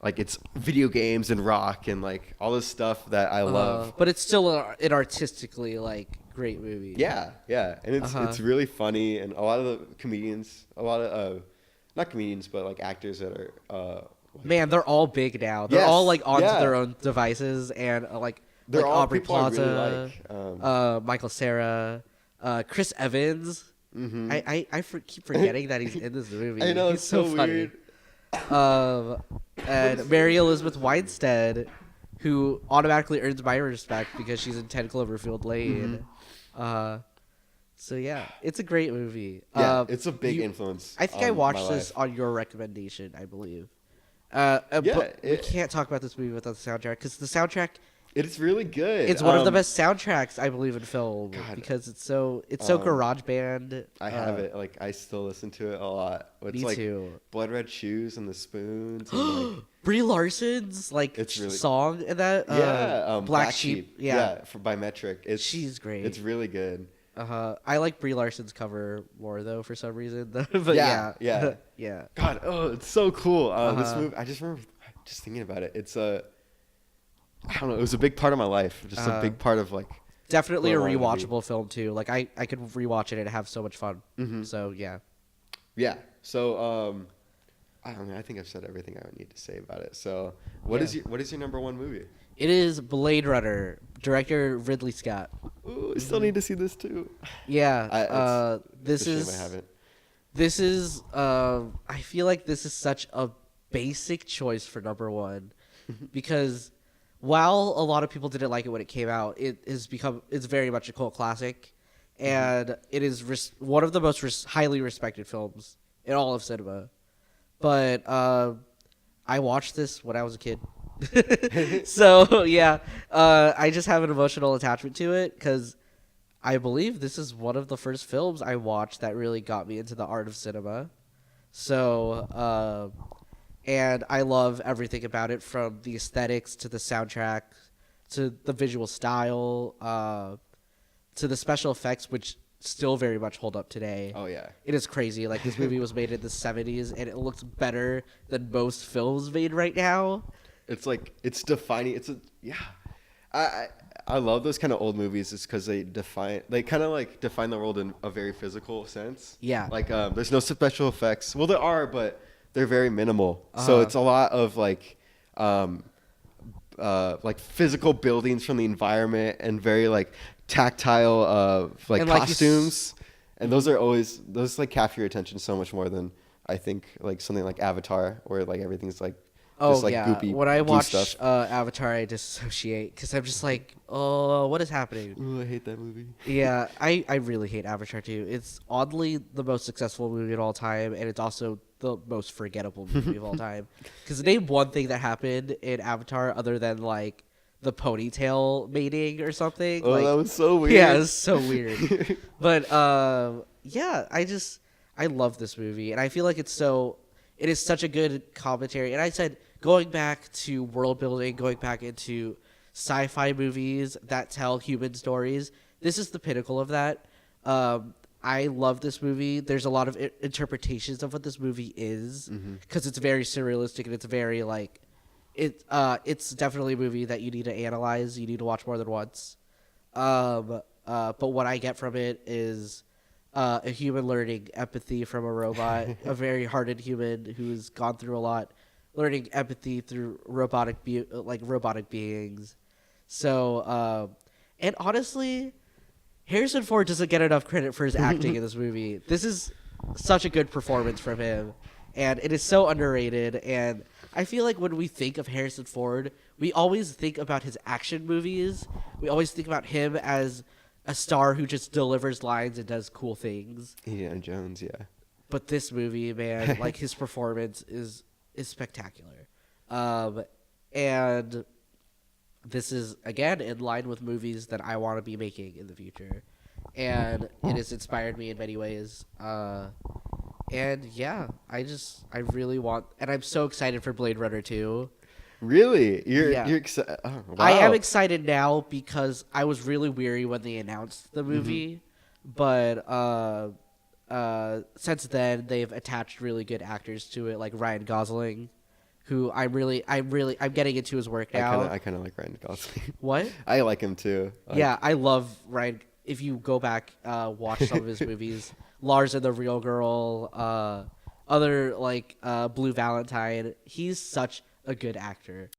like it's video games and rock and like all this stuff that I love. But it's still an artistically like great movie. Yeah, and it's really funny and a lot of the comedians, not comedians but like actors that are man, they're all big now. They're all like onto their own devices and they're like all Aubrey people I Plaza, really like. Michael Cera, Chris Evans. Mm-hmm. I keep forgetting that he's in this movie. I know, he's it's so funny. weird. And Mary Elizabeth Winstead, who automatically earns my respect because she's in 10 Cloverfield Lane. Mm-hmm. So yeah, it's a great movie. Yeah, it's a big influence. I think I watched this on your recommendation, I believe. But we can't talk about this movie without the soundtrack because the soundtrack. It's really good. It's one of the best soundtracks I believe in film because it's so garage band. I have it. Like I still listen to it a lot. It's me like too. Blood Red Shoes and the Spoons. And like, Brie Larson's like song in that. Black Sheep. Yeah, by Metric. She's great. It's really good. I like Brie Larson's cover more though for some reason. But yeah. Yeah. God, it's so cool. This movie, I just remember just thinking about it. It's I don't know. It was a big part of my life. Just a big part of like. Definitely a rewatchable film too. Like I could rewatch it and have so much fun. Mm-hmm. So yeah. Yeah. So I don't know. I think I've said everything I would need to say about it. So what is your number one movie? It is Blade Runner, director Ridley Scott. Ooh, I still need to see this too. Yeah. This is. I haven't. This is. I feel like this is such a basic choice for number one, because. While a lot of people didn't like it when it came out, it's very much a cult classic, and it is one of the most highly respected films in all of cinema. But I watched this when I was a kid, so yeah, I just have an emotional attachment to it because I believe this is one of the first films I watched that really got me into the art of cinema. So. And I love everything about it, from the aesthetics to the soundtrack to the visual style to the special effects, which still very much hold up today. Oh, yeah. It is crazy. Like, this movie was made in the 70s, and it looks better than most films made right now. It's like, it's defining. I love those kind of old movies just because they kind of like define the world in a very physical sense. Yeah. Like, there's no special effects. Well, there are, but they're very minimal. So it's a lot of like physical buildings from the environment and very like tactile like costumes. And those like capture your attention so much more than I think like something like Avatar, where like everything's like just like goopy. When I watch Avatar, I dissociate because I'm just like, oh, what is happening? Ooh, I hate that movie. Yeah, I really hate Avatar too. It's oddly the most successful movie of all time, and it's also the most forgettable movie of all time. Because name one thing that happened in Avatar other than like the ponytail mating or something. Oh, like, that was so weird. Yeah, it was so weird. But yeah, I love this movie, and I feel like it is such a good commentary. And I said, going back to world building, going back into sci-fi movies that tell human stories, this is the pinnacle of that. I love this movie. There's a lot of interpretations of what this movie is because it's very surrealistic and it's very like it's definitely a movie that you need to analyze. You need to watch more than once. But what I get from it is a human learning empathy from a robot, a very hardened human who's gone through a lot, learning empathy through robotic beings. So and honestly, Harrison Ford doesn't get enough credit for his acting in this movie. This is such a good performance from him, and it is so underrated. And I feel like when we think of Harrison Ford, we always think about his action movies. We always think about him as a star who just delivers lines and does cool things. Indiana Jones, yeah. But this movie, man, like his performance is spectacular. And this is again in line with movies that I want to be making in the future, and it has inspired me in many ways. And yeah, I really want, and I'm so excited for Blade Runner 2. Really? Yeah. You're excited? Oh, wow. I am excited now because I was really weary when they announced the movie, but since then they've attached really good actors to it, like Ryan Gosling, who I'm getting into his work now. I kind of like Ryan Gosling. What? I like him too. Yeah, I love Ryan. If you go back, watch some of his movies, Lars and the Real Girl, other like Blue Valentine. He's such a good actor.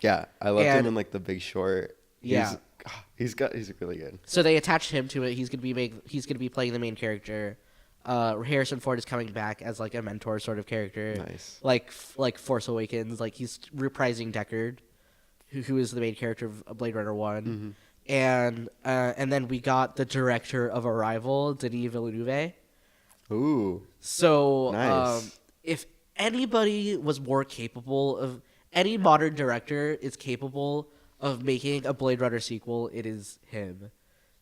Yeah, I loved him in like The Big Short. Yeah, he's really good. So they attached him to it. He's gonna be playing the main character. Harrison Ford is coming back as like a mentor sort of character. Nice. Like Force Awakens. Like he's reprising Deckard, who is the main character of Blade Runner 1. And then we got the director of Arrival, Denis Villeneuve. Ooh. So nice. If anybody was more capable of, any modern director is capable of making a Blade Runner sequel, it is him.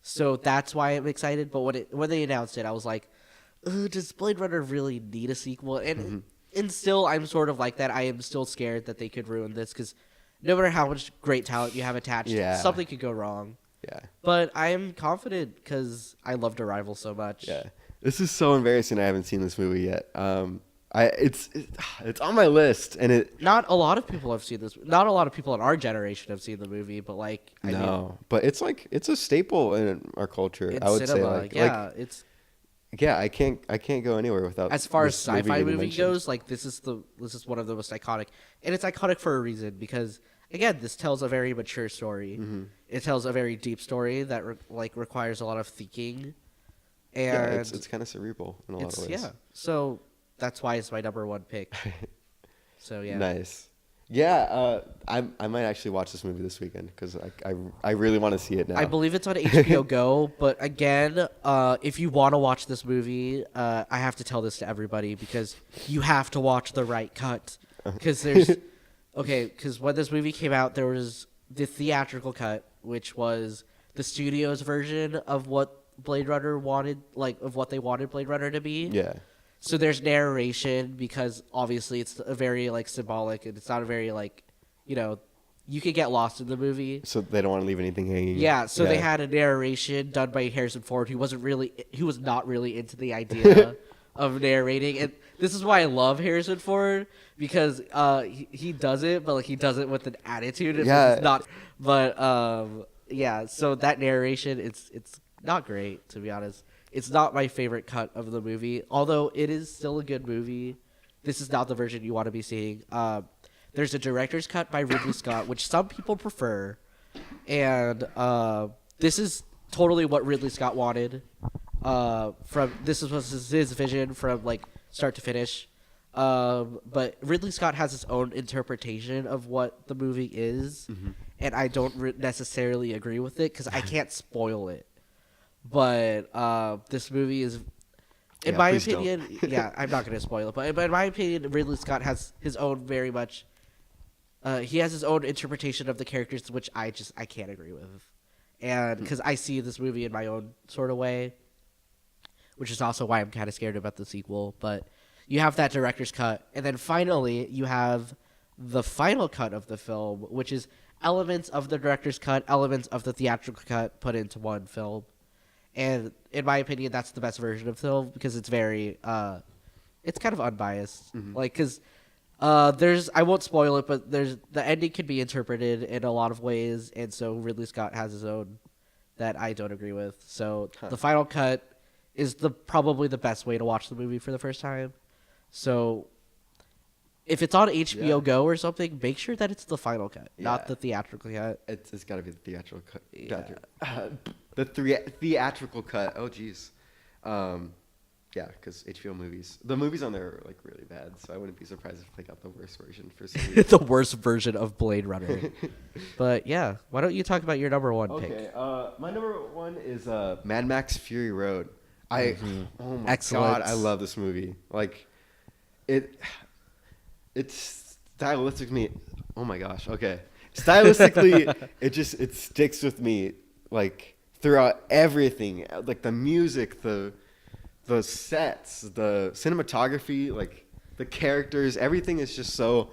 So that's why I'm excited. But when they announced it, I was like, does Blade Runner really need a sequel? And still, I'm sort of like that. I am still scared that they could ruin this because no matter how much great talent you have attached, something could go wrong. Yeah. But I am confident because I loved Arrival so much. Yeah. This is so embarrassing. I haven't seen this movie yet. It's on my list, and not a lot of people have seen this. Not a lot of people in our generation have seen the movie, but like I mean, but it's a staple in our culture. I would cinema. say I can't go anywhere without. As far as sci-fi movie goes, like this is one of the most iconic, and it's iconic for a reason because again, this tells a very mature story. It tells a very deep story that requires a lot of thinking, and it's kind of cerebral in a lot of ways. Yeah, so. That's why it's my number one pick. So yeah. Nice. Yeah, I might actually watch this movie this weekend because I really want to see it now. I believe it's on HBO Go, but again, if you want to watch this movie, I have to tell this to everybody because you have to watch the right cut. Because because when this movie came out, there was the theatrical cut, which was the studio's version of what Blade Runner wanted, of what they wanted Blade Runner to be. Yeah. So there's narration because obviously it's a very symbolic and it's not a very you could get lost in the movie. So they don't want to leave anything hanging. Yeah, so they had a narration done by Harrison Ford who was not really into the idea of narrating. And this is why I love Harrison Ford because he does it, but he does it with an attitude. It's not. But so that narration it's not great, to be honest. It's not my favorite cut of the movie, although it is still a good movie. This is not the version you want to be seeing. There's a director's cut by Ridley Scott, which some people prefer, and this is totally what Ridley Scott wanted. This was his vision from start to finish. But Ridley Scott has his own interpretation of what the movie is, and I don't necessarily agree with it because I can't spoil it. But this movie is, in my opinion, I'm not going to spoil it, but in my opinion, Ridley Scott has his own very much, he has his own interpretation of the characters, which I can't agree with. And because I see this movie in my own sort of way, which is also why I'm kind of scared about the sequel. But you have that director's cut, and then finally you have the final cut of the film, which is elements of the director's cut, elements of the theatrical cut put into one film. And in my opinion, that's the best version of the film because it's very, it's kind of unbiased. Because I won't spoil it, but the ending can be interpreted in a lot of ways, and so Ridley Scott has his own that I don't agree with. So the final cut is probably the best way to watch the movie for the first time. So if it's on HBO Go or something, make sure that it's the final cut, not the theatrical cut. It's got to be the theatrical cut. Yeah. The theatrical cut. Oh, jeez. Yeah, because HBO movies, the movies on there are really bad, so I wouldn't be surprised if they got the worst version for some reason. The worst version of Blade Runner. But yeah, why don't you talk about your number one pick? Okay, my number one is Mad Max Fury Road. Oh my Excellent. God, I love this movie. It's stylistically, oh my gosh, okay. stylistically, it sticks with me like throughout everything, like the music, the sets, the cinematography, like the characters, everything is just so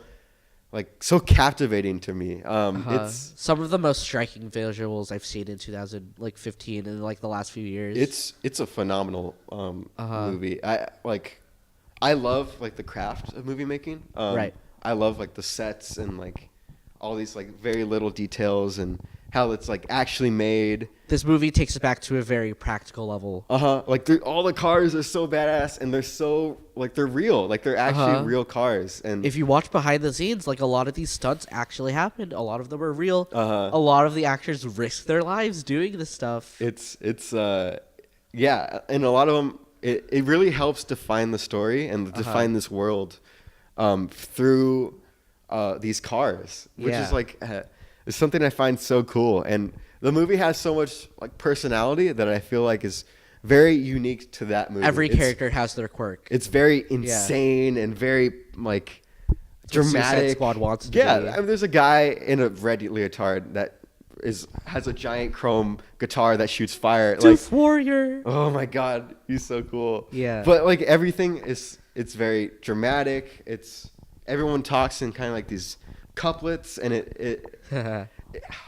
captivating to me. It's some of the most striking visuals I've seen in 2015 in like the last few years. It's a phenomenal movie. I love like the craft of movie making. Right. I love like the sets and like all these like very little details and how it's like actually made. This movie takes it back to a very practical level. Like all the cars are so badass and they're so like they're real. Like they're actually real cars. And if you watch behind the scenes, like a lot of these stunts actually happened. A lot of them are real. A lot of the actors risk their lives doing this stuff. It's yeah, and a lot of them it really helps define the story and define this world through these cars, which is like is something I find so cool. And the movie has so much like personality that I feel like is very unique to that movie. Every character has their quirk. It's very insane and very like dramatic. Suicide Squad wants to be. I mean, there's a guy in a red leotard that has a giant chrome guitar that shoots fire. Tooth Warrior. Oh my god, he's so cool. Yeah. But like everything it's very dramatic. Everyone talks in kind of like these couplets, and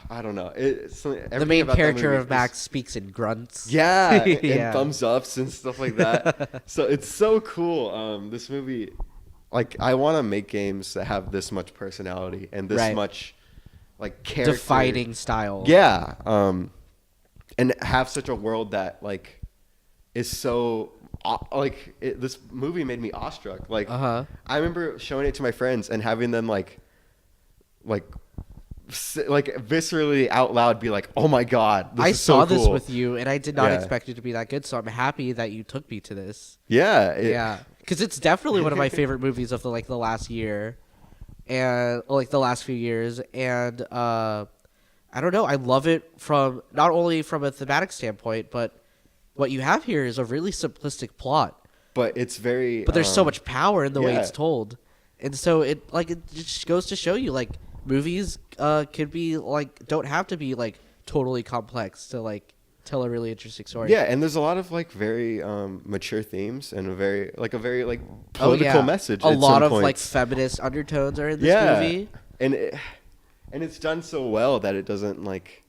I don't know. The main character of Max speaks in grunts. Yeah, and thumbs ups and stuff like that. So it's so cool. This movie, like, I want to make games that have this much personality and this much like character, defining style. Yeah, and have such a world that like is so. This movie made me awestruck. Like, I remember showing it to my friends and having them like viscerally out loud be like, "Oh my god, I saw this with you, and I did not expect it to be that good. So I'm happy that you took me to this. Yeah, because it's definitely one of my favorite movies of the last year, and like the last few years. And I don't know, I love it from not only from a thematic standpoint, but what you have here is a really simplistic plot. But it's very. But there's so much power in the way it's told, and so it just goes to show you like movies could be like don't have to be like totally complex to like tell a really interesting story. Yeah, and there's a lot of like very mature themes and a very political message. A lot of like feminist undertones are in this movie, and it's done so well that it doesn't like.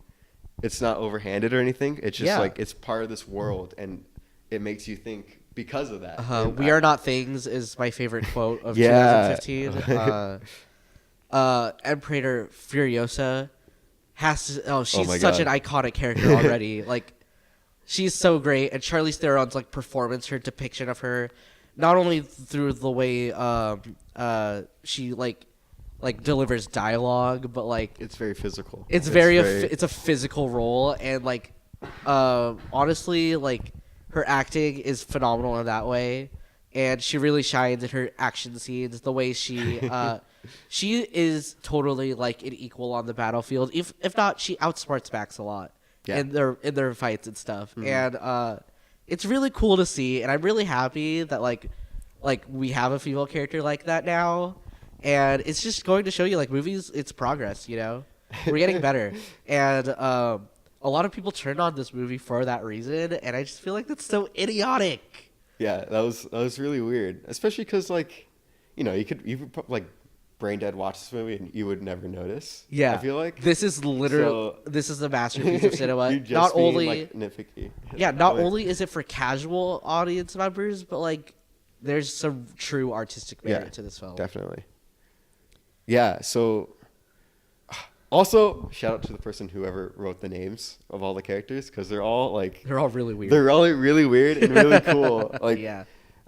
It's not overhanded or anything. It's just like it's part of this world, and it makes you think because of that. We are not things is my favorite quote of 2015. Emperor Furiosa has to. Oh, she's such an iconic character already. Like, she's so great, and Charlize Theron's like performance, her depiction of her, not only through the way she like delivers dialogue, but like it's very physical. It's a physical role, and like honestly, like her acting is phenomenal in that way, and she really shines in her action scenes. The way she is totally like an equal on the battlefield. If not, she outsmarts Max a lot in their fights and stuff, and it's really cool to see, and I'm really happy that like we have a female character like that now. And it's just going to show you, like, movies, it's progress, you know? We're getting better. And a lot of people turned on this movie for that reason, and I just feel like that's so idiotic. Yeah, that was really weird. Especially because, like, you know, you could like, brain dead watch this movie and you would never notice. Yeah. I feel like. This is literally, this is a masterpiece of cinema. Not nitpicky. Yeah, not only is it for casual audience members, but, like, there's some true artistic merit to this film. Definitely. Yeah, so also shout out to the person whoever wrote the names of all the characters because they're all really weird. They're all really weird and really cool. Like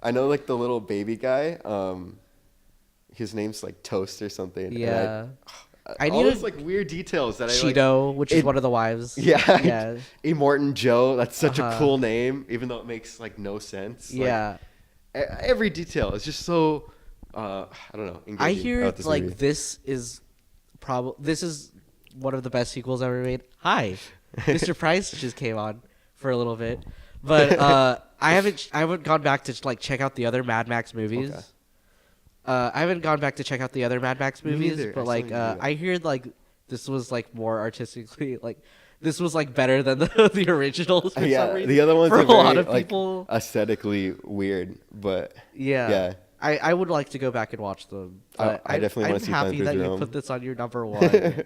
I know like the little baby guy, his name's like Toast or something. Yeah. I all those like weird details that Cheeto, which is one of the wives. Yeah. Immortan Joe, that's such a cool name, even though it makes like no sense. Yeah. Like, every detail is just so I don't know. I hear like movie. this is one of the best sequels ever made. Hi, Mr. Price just came on for a little bit, but I haven't gone back to like check out the other Mad Max movies. Okay. I haven't gone back to check out the other Mad Max movies, but like I hear like this was like more artistically like this was like better than the originals for some reason. The other ones for are a very, lot of like, people. aesthetically weird, but Yeah. I would like to go back and watch them. But I definitely want to see I'm Planet happy that you Rome. put this on your number one.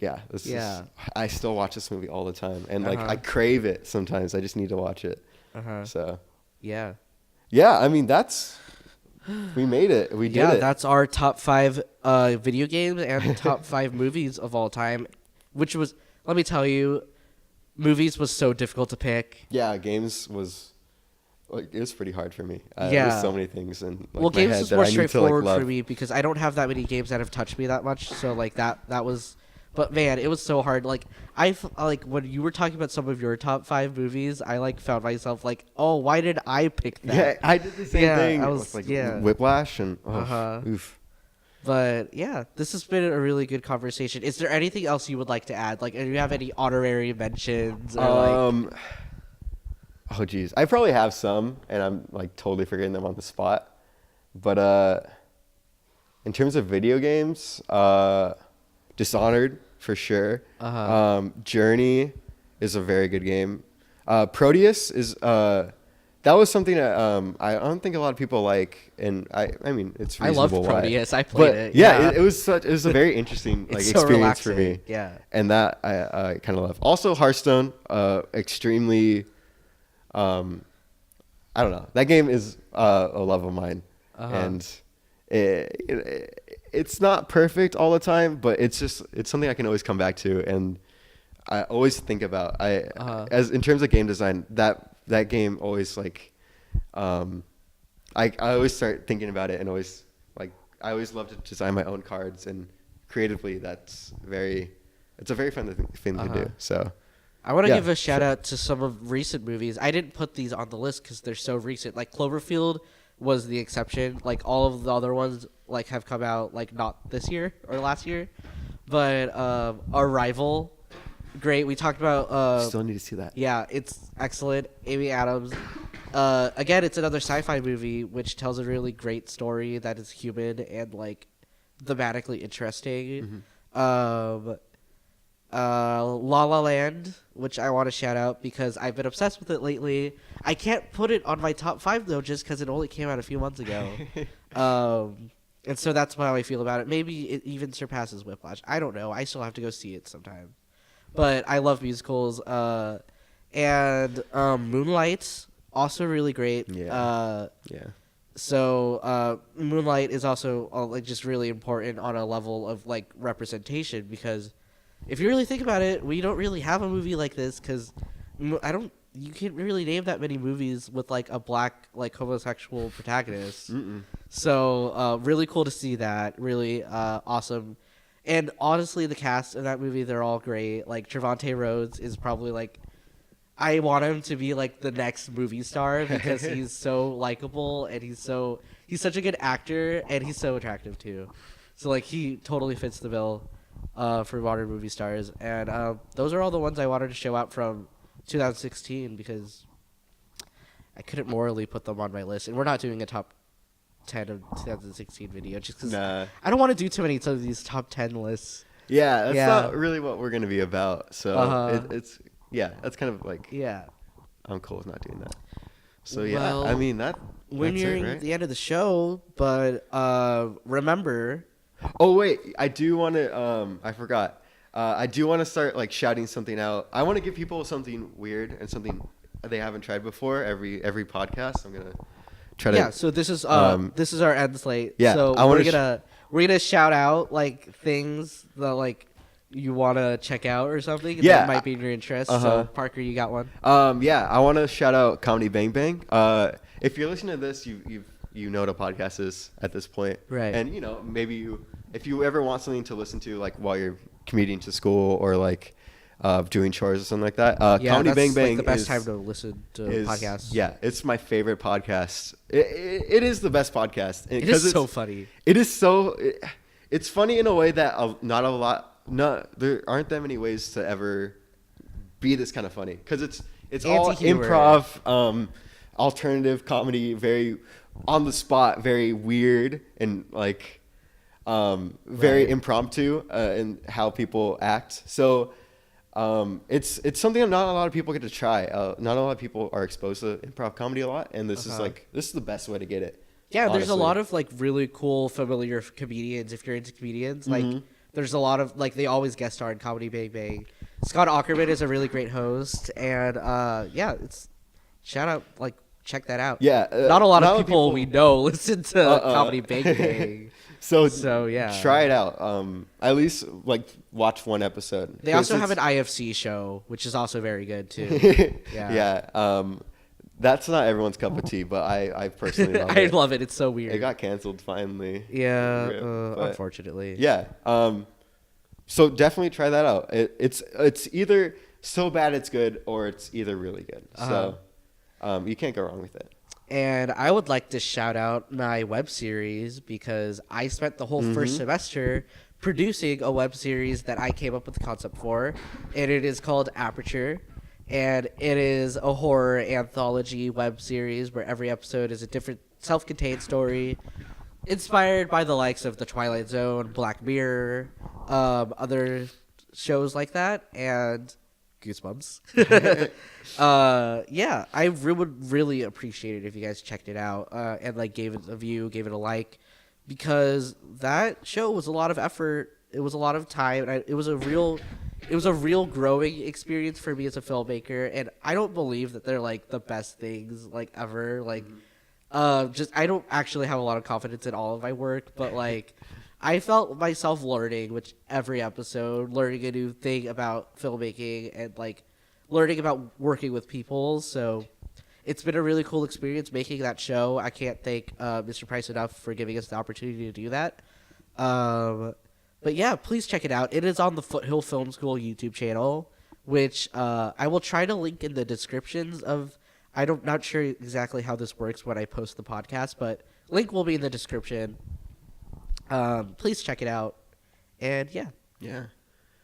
Yeah, Yeah. I still watch this movie all the time, and like Uh-huh. I crave it sometimes. I just need to watch it. Uh-huh. So Yeah. yeah, I mean we made it. We did Yeah, it. that's our top 5 video games and top 5 movies of all time, which was, let me tell you, movies was so difficult to pick. Yeah, games was like it was pretty hard for me. Yeah. There's so many things in like, Well, my games head is that more I need to, like, straightforward love. for me because I don't have that many games that have touched me that much. So like that was, but man, it was so hard. Like like when you were talking about some of your top 5 movies, I like found myself like, oh, why did I pick that? Yeah, I did the same Yeah, thing. I It was- like yeah. Whiplash and Uh-huh. oof. But yeah, this has been a really good conversation. Is there anything else you would like to add? Like, do you have any honorary mentions? Or Oh geez, I probably have some, and I'm like totally forgetting them on the spot. But in terms of video games, Dishonored for sure. Journey is a very good game. Proteus is that was something that I don't think a lot of people like, and I mean it's I reasonable loved why. Proteus. I played But it. yeah, it was a very interesting like It's so experience for me. relaxing, yeah. And that I kind of love. Also Hearthstone, extremely. I don't know. That game is a love of mine, and it's not perfect all the time, but it's something I can always come back to, and I always think about. As in terms of game design, that game always like, I always start thinking about it, and always like I always love to design my own cards, and creatively it's a very fun thing to do. So. I want to give a shout out to some of recent movies. I didn't put these on the list because they're so recent. Like Cloverfield was the exception. Like all of the other ones like have come out like not this year or last year, but Arrival, great. We talked about. Still need to see that. Yeah, it's excellent. Amy Adams. Again, it's another sci-fi movie which tells a really great story that is human and like thematically interesting. La La Land, which I want to shout out because I've been obsessed with it lately. I can't put it on my top 5 though, just because it only came out a few months ago. And so that's how I feel about it. Maybe it even surpasses Whiplash. I don't know. I still have to go see it sometime. But I love musicals. And Moonlight, also really great. Yeah. So Moonlight is also like just really important on a level of like representation because if you really think about it, we don't really have a movie like this because you can't really name that many movies with like a black like homosexual protagonist. So really cool to see that. Really awesome. And honestly, the cast in that movie, they're all great. Like Trevante Rhodes is probably like, I want him to be like the next movie star because he's so likable and he's such a good actor and he's so attractive too. So like he totally fits the bill for modern movie stars. And those are all the ones I wanted to show out from 2016 because I couldn't morally put them on my list. And we're not doing a top 10 of 2016 video just because I don't want to do too many of these top 10 lists. Yeah, that's not really what we're going to be about. So that's kind of like, I'm cool with not doing that. So Well, I mean we're nearing the end of the show, but remember. Oh wait, I do want to. I forgot. I do want to start like shouting something out. I want to give people something weird and something they haven't tried before. Every podcast, I'm gonna try to. Yeah. So this is our end slate. Yeah. So we're gonna shout out like things that like you want to check out or something. That might be in your interest. So Parker, you got one? I want to shout out Comedy Bang Bang. If you're listening to this, you know what a podcast is at this point, right? And maybe if you ever want something to listen to like while you're commuting to school or like doing chores or something like that, Comedy Bang Bang like the best time to listen to podcasts. Yeah, it's my favorite podcast. It is the best podcast. It is so funny. It is so. It's funny in a way that there aren't that many ways to ever be this kind of funny because it's all improv, alternative comedy, very on the spot, very weird, and like very Right. impromptu in how people act. So it's something that not a lot of people get to try. Not a lot of people are exposed to improv comedy a lot, and this is the best way to get it. Yeah, there's a honestly. lot of like really cool familiar comedians if you're into comedians. Like Mm-hmm. there's a lot of like they always guest star in Comedy Bang Bang. Scott Aukerman is a really great host, and yeah, it's shout out like check that out. Yeah, not a lot of people we know listen to Comedy Bang Bang. So yeah, try it out. At least like watch one episode. They also have an IFC show, which is also very good too. Yeah. That's not everyone's cup of tea, but I personally love I it. love it. It's so weird. It got canceled finally. Yeah, But, unfortunately. yeah. So definitely try that out. It's either so bad it's good, or it's either really good. So you can't go wrong with it. And I would like to shout out my web series because I spent the whole first semester producing a web series that I came up with the concept for, and it is called Aperture. And it is a horror anthology web series where every episode is a different self-contained story inspired by the likes of The Twilight Zone, Black Mirror, other shows like that, and Goosebumps. Yeah, I would really appreciate it if you guys checked it out and like gave it a view, gave it a like, because that show was a lot of effort. It was a lot of time. And it was a real growing experience for me as a filmmaker, and I don't believe that they're like the best things like ever. Like, just I don't actually have a lot of confidence in all of my work, but like, I felt myself learning with every episode, learning a new thing about filmmaking and like learning about working with people. So it's been a really cool experience making that show. I can't thank Mr. Price enough for giving us the opportunity to do that. But yeah, please check it out. It is on the Foothill Film School YouTube channel, which I will try to link in the descriptions of. I'm not sure exactly how this works when I post the podcast, but link will be in the description. Please check it out. And yeah. Yeah.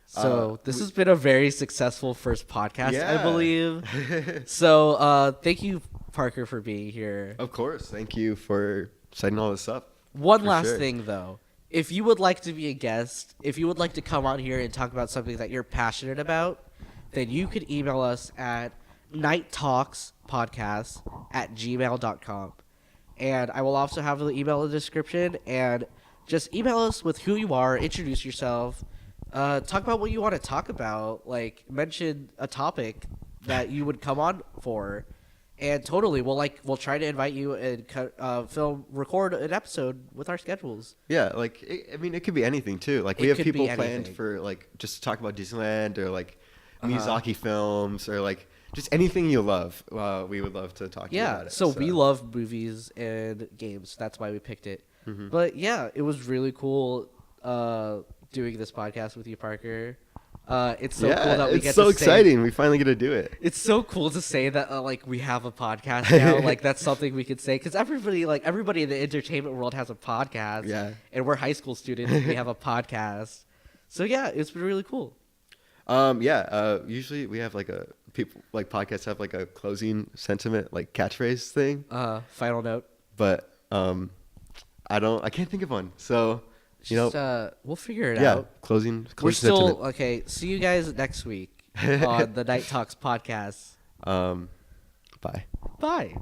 So this has been a very successful first podcast, I Yeah. believe. So thank you, Parker, for being here. Of course. Thank you for setting all this up. One For last sure. thing, though. If you would like to be a guest, if you would like to come on here and talk about something that you're passionate about, then you could email us at nighttalkspodcast@gmail.com. And I will also have the email in the description. And just email us with who you are, introduce yourself, talk about what you want to talk about, like mention a topic that you would come on for. And totally, we'll try to invite you and record an episode with our schedules. Yeah, like it could be anything too. Like we It have could be people planned anything. for like just to talk about Disneyland or like Miyazaki films or like just anything you love. We would love to talk to you Yeah, about it. so we love movies and games. That's why we picked it. But yeah, it was really cool doing this podcast with you, Parker. It's so cool that we get it's so to say. exciting. We finally get to do it. It's so cool to say that like we have a podcast now. Like that's something we could say because everybody in the entertainment world has a podcast. Yeah. And we're high school students. And we have a podcast. So yeah, it's been really cool. Usually we have like podcasts have like a closing sentiment, like catchphrase thing. Final note. But I can't think of one. So Just, we'll figure it yeah, out. closing We're sentiment. still okay. See you guys next week on the Night Talks podcast. Bye. Bye.